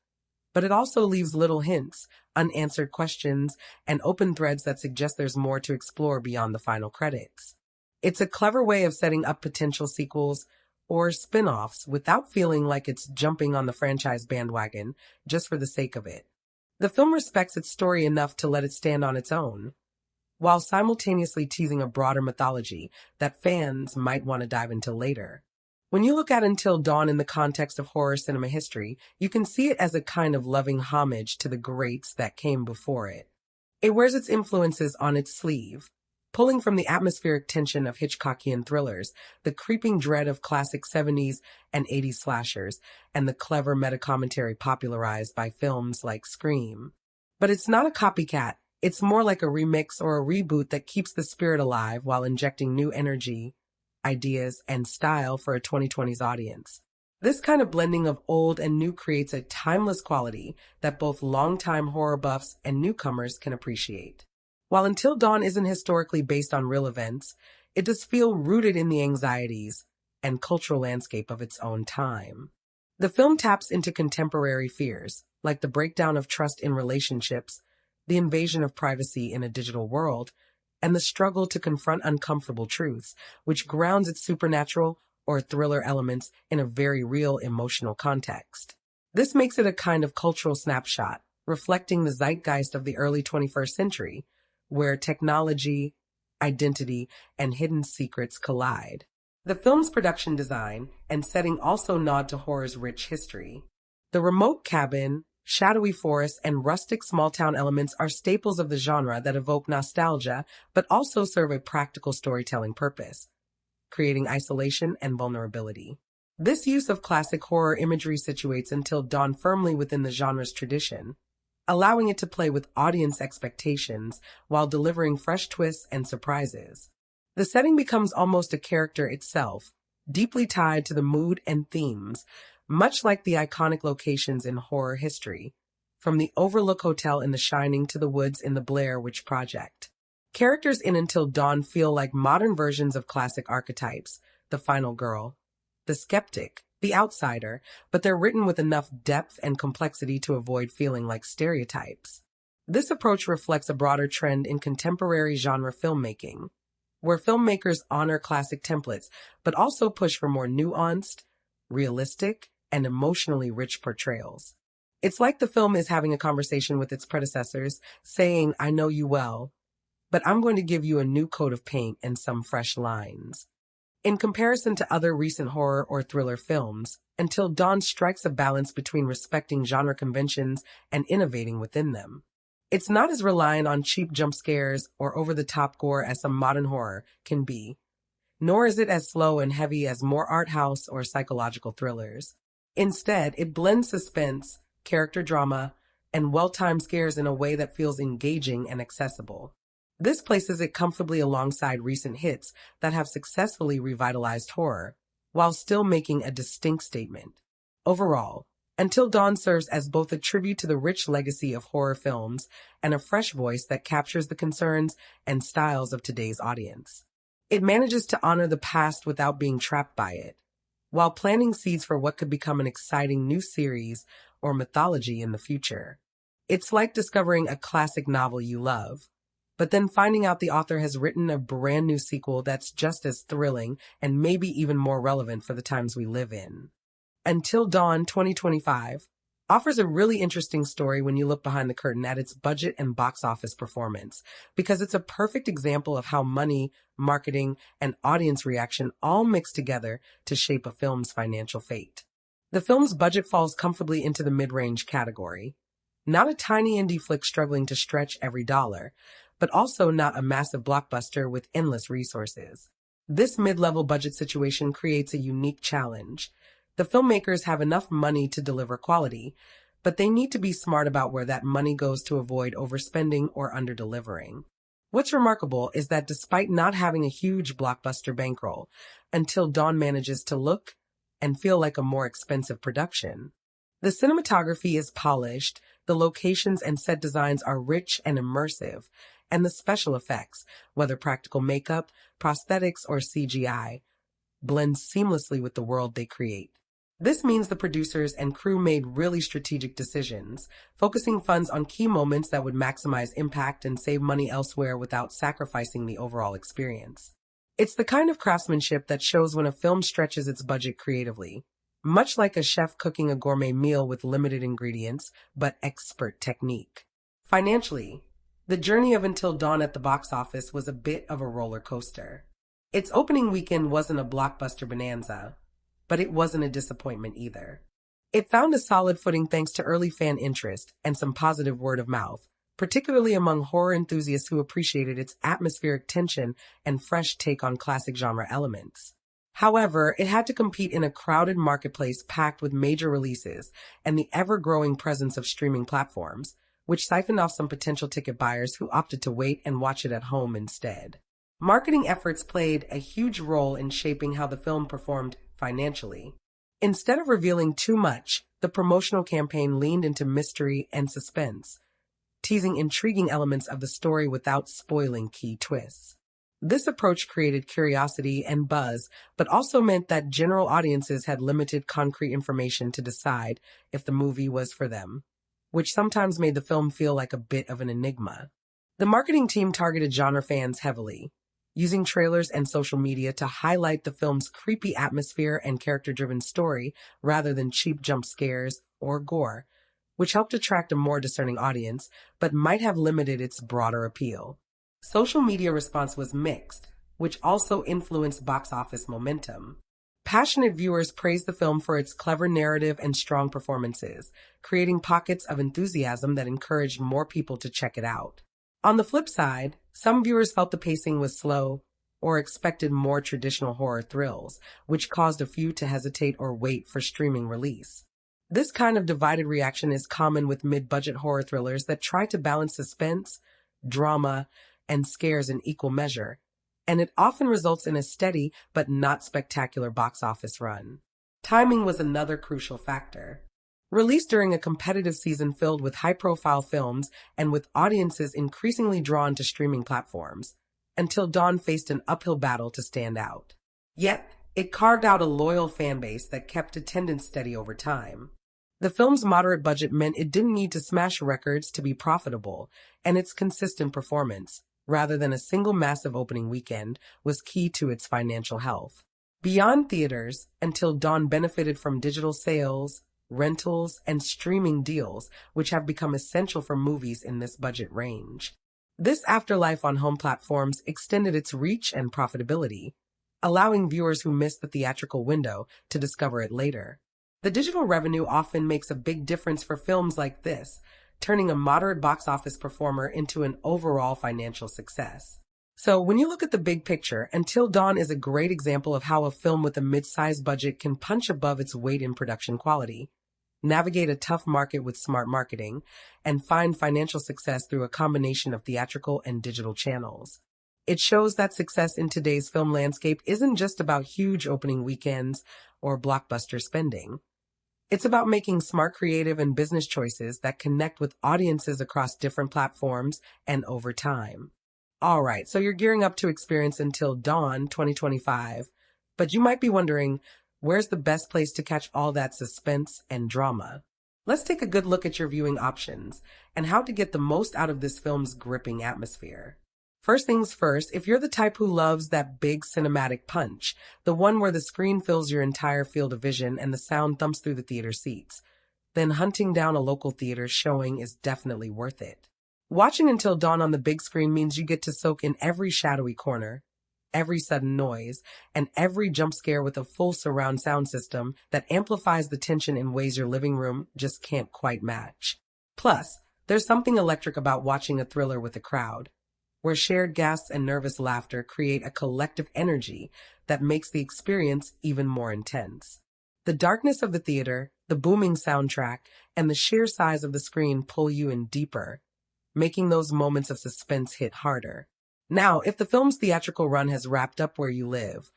but it also leaves little hints, unanswered questions, and open threads that suggest there's more to explore beyond the final credits. It's a clever way of setting up potential sequels or spin-offs without feeling like it's jumping on the franchise bandwagon just for the sake of it. The film respects its story enough to let it stand on its own, while simultaneously teasing a broader mythology that fans might want to dive into later. When you look at Until Dawn in the context of horror cinema history, you can see it as a kind of loving homage to the greats that came before it. It wears its influences on its sleeve, pulling from the atmospheric tension of Hitchcockian thrillers, the creeping dread of classic 70s and 80s slashers, and the clever meta-commentary popularized by films like Scream. But it's not a copycat. It's more like a remix or a reboot that keeps the spirit alive while injecting new energy, ideas, and style for a 2020s audience. This kind of blending of old and new creates a timeless quality that both longtime horror buffs and newcomers can appreciate. While Until Dawn isn't historically based on real events, it does feel rooted in the anxieties and cultural landscape of its own time. The film taps into contemporary fears, like the breakdown of trust in relationships, the invasion of privacy in a digital world, and the struggle to confront uncomfortable truths, which grounds its supernatural or thriller elements in a very real emotional context. This makes it a kind of cultural snapshot, reflecting the zeitgeist of the early 21st century, where technology, identity, and hidden secrets collide. The film's production design and setting also nod to horror's rich history. The remote cabin, shadowy forests, and rustic small-town elements are staples of the genre that evoke nostalgia, but also serve a practical storytelling purpose, creating isolation and vulnerability. This use of classic horror imagery situates Until Dawn firmly within the genre's tradition, allowing it to play with audience expectations while delivering fresh twists and surprises. The setting becomes almost a character itself, deeply tied to the mood and themes, much like the iconic locations in horror history, from the Overlook Hotel in The Shining to the woods in the Blair Witch Project. Characters in Until Dawn feel like modern versions of classic archetypes: the final girl, the skeptic, the outsider, but they're written with enough depth and complexity to avoid feeling like stereotypes. This approach reflects a broader trend in contemporary genre filmmaking, where filmmakers honor classic templates, but also push for more nuanced, realistic, and emotionally rich portrayals. It's like the film is having a conversation with its predecessors, saying, I know you well, but I'm going to give you a new coat of paint and some fresh lines. In comparison to other recent horror or thriller films, Until Dawn strikes a balance between respecting genre conventions and innovating within them. It's not as reliant on cheap jump scares or over-the-top gore as some modern horror can be, nor is it as slow and heavy as more art house or psychological thrillers. Instead, it blends suspense, character drama, and well-timed scares in a way that feels engaging and accessible. This places it comfortably alongside recent hits that have successfully revitalized horror, while still making a distinct statement. Overall, Until Dawn serves as both a tribute to the rich legacy of horror films and a fresh voice that captures the concerns and styles of today's audience. It manages to honor the past without being trapped by it, while planting seeds for what could become an exciting new series or mythology in the future. It's like discovering a classic novel you love, but then finding out the author has written a brand new sequel that's just as thrilling and maybe even more relevant for the times we live in. Until Dawn 2025 offers a really interesting story when you look behind the curtain at its budget and box office performance, because it's a perfect example of how money, marketing, and audience reaction all mix together to shape a film's financial fate. The film's budget falls comfortably into the mid-range category. Not a tiny indie flick struggling to stretch every dollar, but also not a massive blockbuster with endless resources. This mid-level budget situation creates a unique challenge. The filmmakers have enough money to deliver quality, but they need to be smart about where that money goes to avoid overspending or under-delivering. What's remarkable is that despite not having a huge blockbuster bankroll, Until Dawn manages to look and feel like a more expensive production. The cinematography is polished, the locations and set designs are rich and immersive, and the special effects, whether practical makeup, prosthetics, or CGI, blend seamlessly with the world they create. This means the producers and crew made really strategic decisions, focusing funds on key moments that would maximize impact and save money elsewhere without sacrificing the overall experience. It's the kind of craftsmanship that shows when a film stretches its budget creatively, much like a chef cooking a gourmet meal with limited ingredients but expert technique. Financially, the journey of Until Dawn at the box office was a bit of a roller coaster. Its opening weekend wasn't a blockbuster bonanza, but it wasn't a disappointment either. It found a solid footing thanks to early fan interest and some positive word of mouth, particularly among horror enthusiasts who appreciated its atmospheric tension and fresh take on classic genre elements. However, it had to compete in a crowded marketplace packed with major releases and the ever-growing presence of streaming platforms, which siphoned off some potential ticket buyers who opted to wait and watch it at home instead. Marketing efforts played a huge role in shaping how the film performed financially. Instead of revealing too much, the promotional campaign leaned into mystery and suspense, teasing intriguing elements of the story without spoiling key twists. This approach created curiosity and buzz, but also meant that general audiences had limited concrete information to decide if the movie was for them, which sometimes made the film feel like a bit of an enigma. The marketing team targeted genre fans heavily, using trailers and social media to highlight the film's creepy atmosphere and character-driven story rather than cheap jump scares or gore, which helped attract a more discerning audience, but might have limited its broader appeal. Social media response was mixed, which also influenced box office momentum. Passionate viewers praised the film for its clever narrative and strong performances, creating pockets of enthusiasm that encouraged more people to check it out. On the flip side, some viewers felt the pacing was slow or expected more traditional horror thrills, which caused a few to hesitate or wait for streaming release. This kind of divided reaction is common with mid-budget horror thrillers that try to balance suspense, drama, and scares in equal measure, and it often results in a steady but not spectacular box office run. Timing was another crucial factor. Released during a competitive season filled with high-profile films and with audiences increasingly drawn to streaming platforms, Until Dawn faced an uphill battle to stand out. Yet, it carved out a loyal fan base that kept attendance steady over time. The film's moderate budget meant it didn't need to smash records to be profitable, and its consistent performance, rather than a single massive opening weekend, was key to its financial health. Beyond theaters, Until Dawn benefited from digital sales, rentals, and streaming deals, which have become essential for movies in this budget range. This afterlife on home platforms extended its reach and profitability, allowing viewers who missed the theatrical window to discover it later. The digital revenue often makes a big difference for films like this, turning a moderate box office performer into an overall financial success. So when you look at the big picture, Until Dawn is a great example of how a film with a mid-sized budget can punch above its weight in production quality, navigate a tough market with smart marketing, and find financial success through a combination of theatrical and digital channels. It shows that success in today's film landscape isn't just about huge opening weekends or blockbuster spending. It's about making smart creative and business choices that connect with audiences across different platforms and over time. All right, so you're gearing up to experience Until Dawn 2025, but you might be wondering, where's the best place to catch all that suspense and drama? Let's take a good look at your viewing options and how to get the most out of this film's gripping atmosphere. First things first, if you're the type who loves that big cinematic punch, the one where the screen fills your entire field of vision and the sound thumps through the theater seats, then hunting down a local theater showing is definitely worth it. Watching Until Dawn on the big screen means you get to soak in every shadowy corner, every sudden noise, and every jump scare with a full surround sound system that amplifies the tension in ways your living room just can't quite match. Plus, there's something electric about watching a thriller with a crowd, where shared gasps and nervous laughter create a collective energy that makes the experience even more intense. The darkness of the theater, the booming soundtrack, and the sheer size of the screen pull you in deeper, making those moments of suspense hit harder. Now, if the film's theatrical run has wrapped up where you live,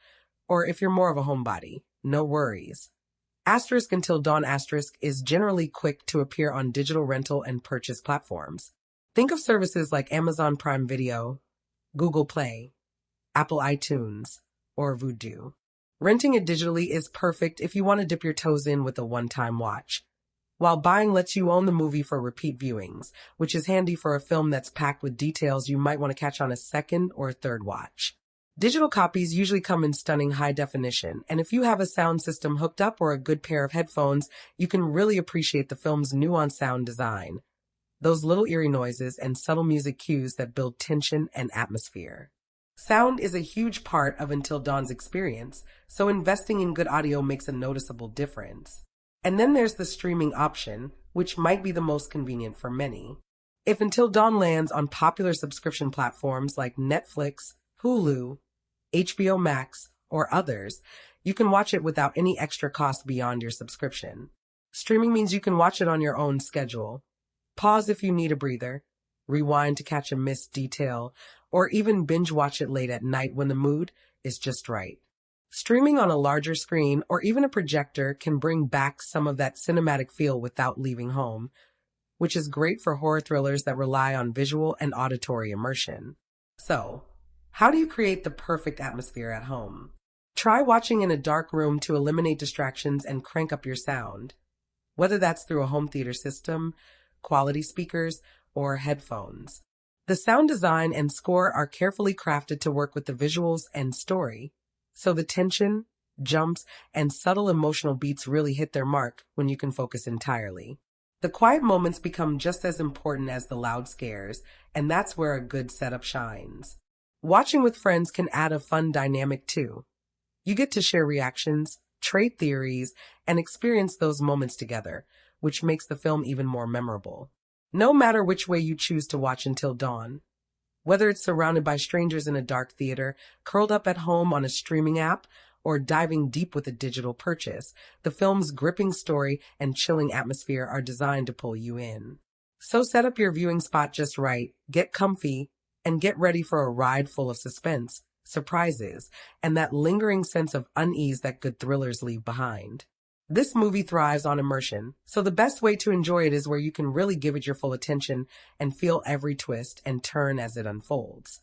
or if you're more of a homebody, no worries. Until Dawn is generally quick to appear on digital rental and purchase platforms. Think of services like Amazon Prime Video, Google Play, Apple iTunes, or Vudu. Renting it digitally is perfect if you want to dip your toes in with a one-time watch, while buying lets you own the movie for repeat viewings, which is handy for a film that's packed with details you might want to catch on a second or third watch. Digital copies usually come in stunning high definition, and if you have a sound system hooked up or a good pair of headphones, you can really appreciate the film's nuanced sound design, those little eerie noises and subtle music cues that build tension and atmosphere. Sound is a huge part of Until Dawn's experience, so investing in good audio makes a noticeable difference. And then there's the streaming option, which might be the most convenient for many. If Until Dawn lands on popular subscription platforms like Netflix, Hulu, HBO Max, or others, you can watch it without any extra cost beyond your subscription. Streaming means you can watch it on your own schedule. Pause if you need a breather, rewind to catch a missed detail, or even binge watch it late at night when the mood is just right. Streaming on a larger screen or even a projector can bring back some of that cinematic feel without leaving home, which is great for horror thrillers that rely on visual and auditory immersion. So, how do you create the perfect atmosphere at home? Try watching in a dark room to eliminate distractions and crank up your sound, whether that's through a home theater system, quality speakers, or headphones. The sound design and score are carefully crafted to work with the visuals and story, so the tension, jumps, and subtle emotional beats really hit their mark when you can focus entirely. The quiet moments become just as important as the loud scares, and that's where a good setup shines. Watching with friends can add a fun dynamic too. You get to share reactions, trade theories, and experience those moments together, which makes the film even more memorable. No matter which way you choose to watch Until Dawn, whether it's surrounded by strangers in a dark theater, curled up at home on a streaming app, or diving deep with a digital purchase, the film's gripping story and chilling atmosphere are designed to pull you in. So set up your viewing spot just right, get comfy, and get ready for a ride full of suspense, surprises, and that lingering sense of unease that good thrillers leave behind. This movie thrives on immersion, so the best way to enjoy it is where you can really give it your full attention and feel every twist and turn as it unfolds.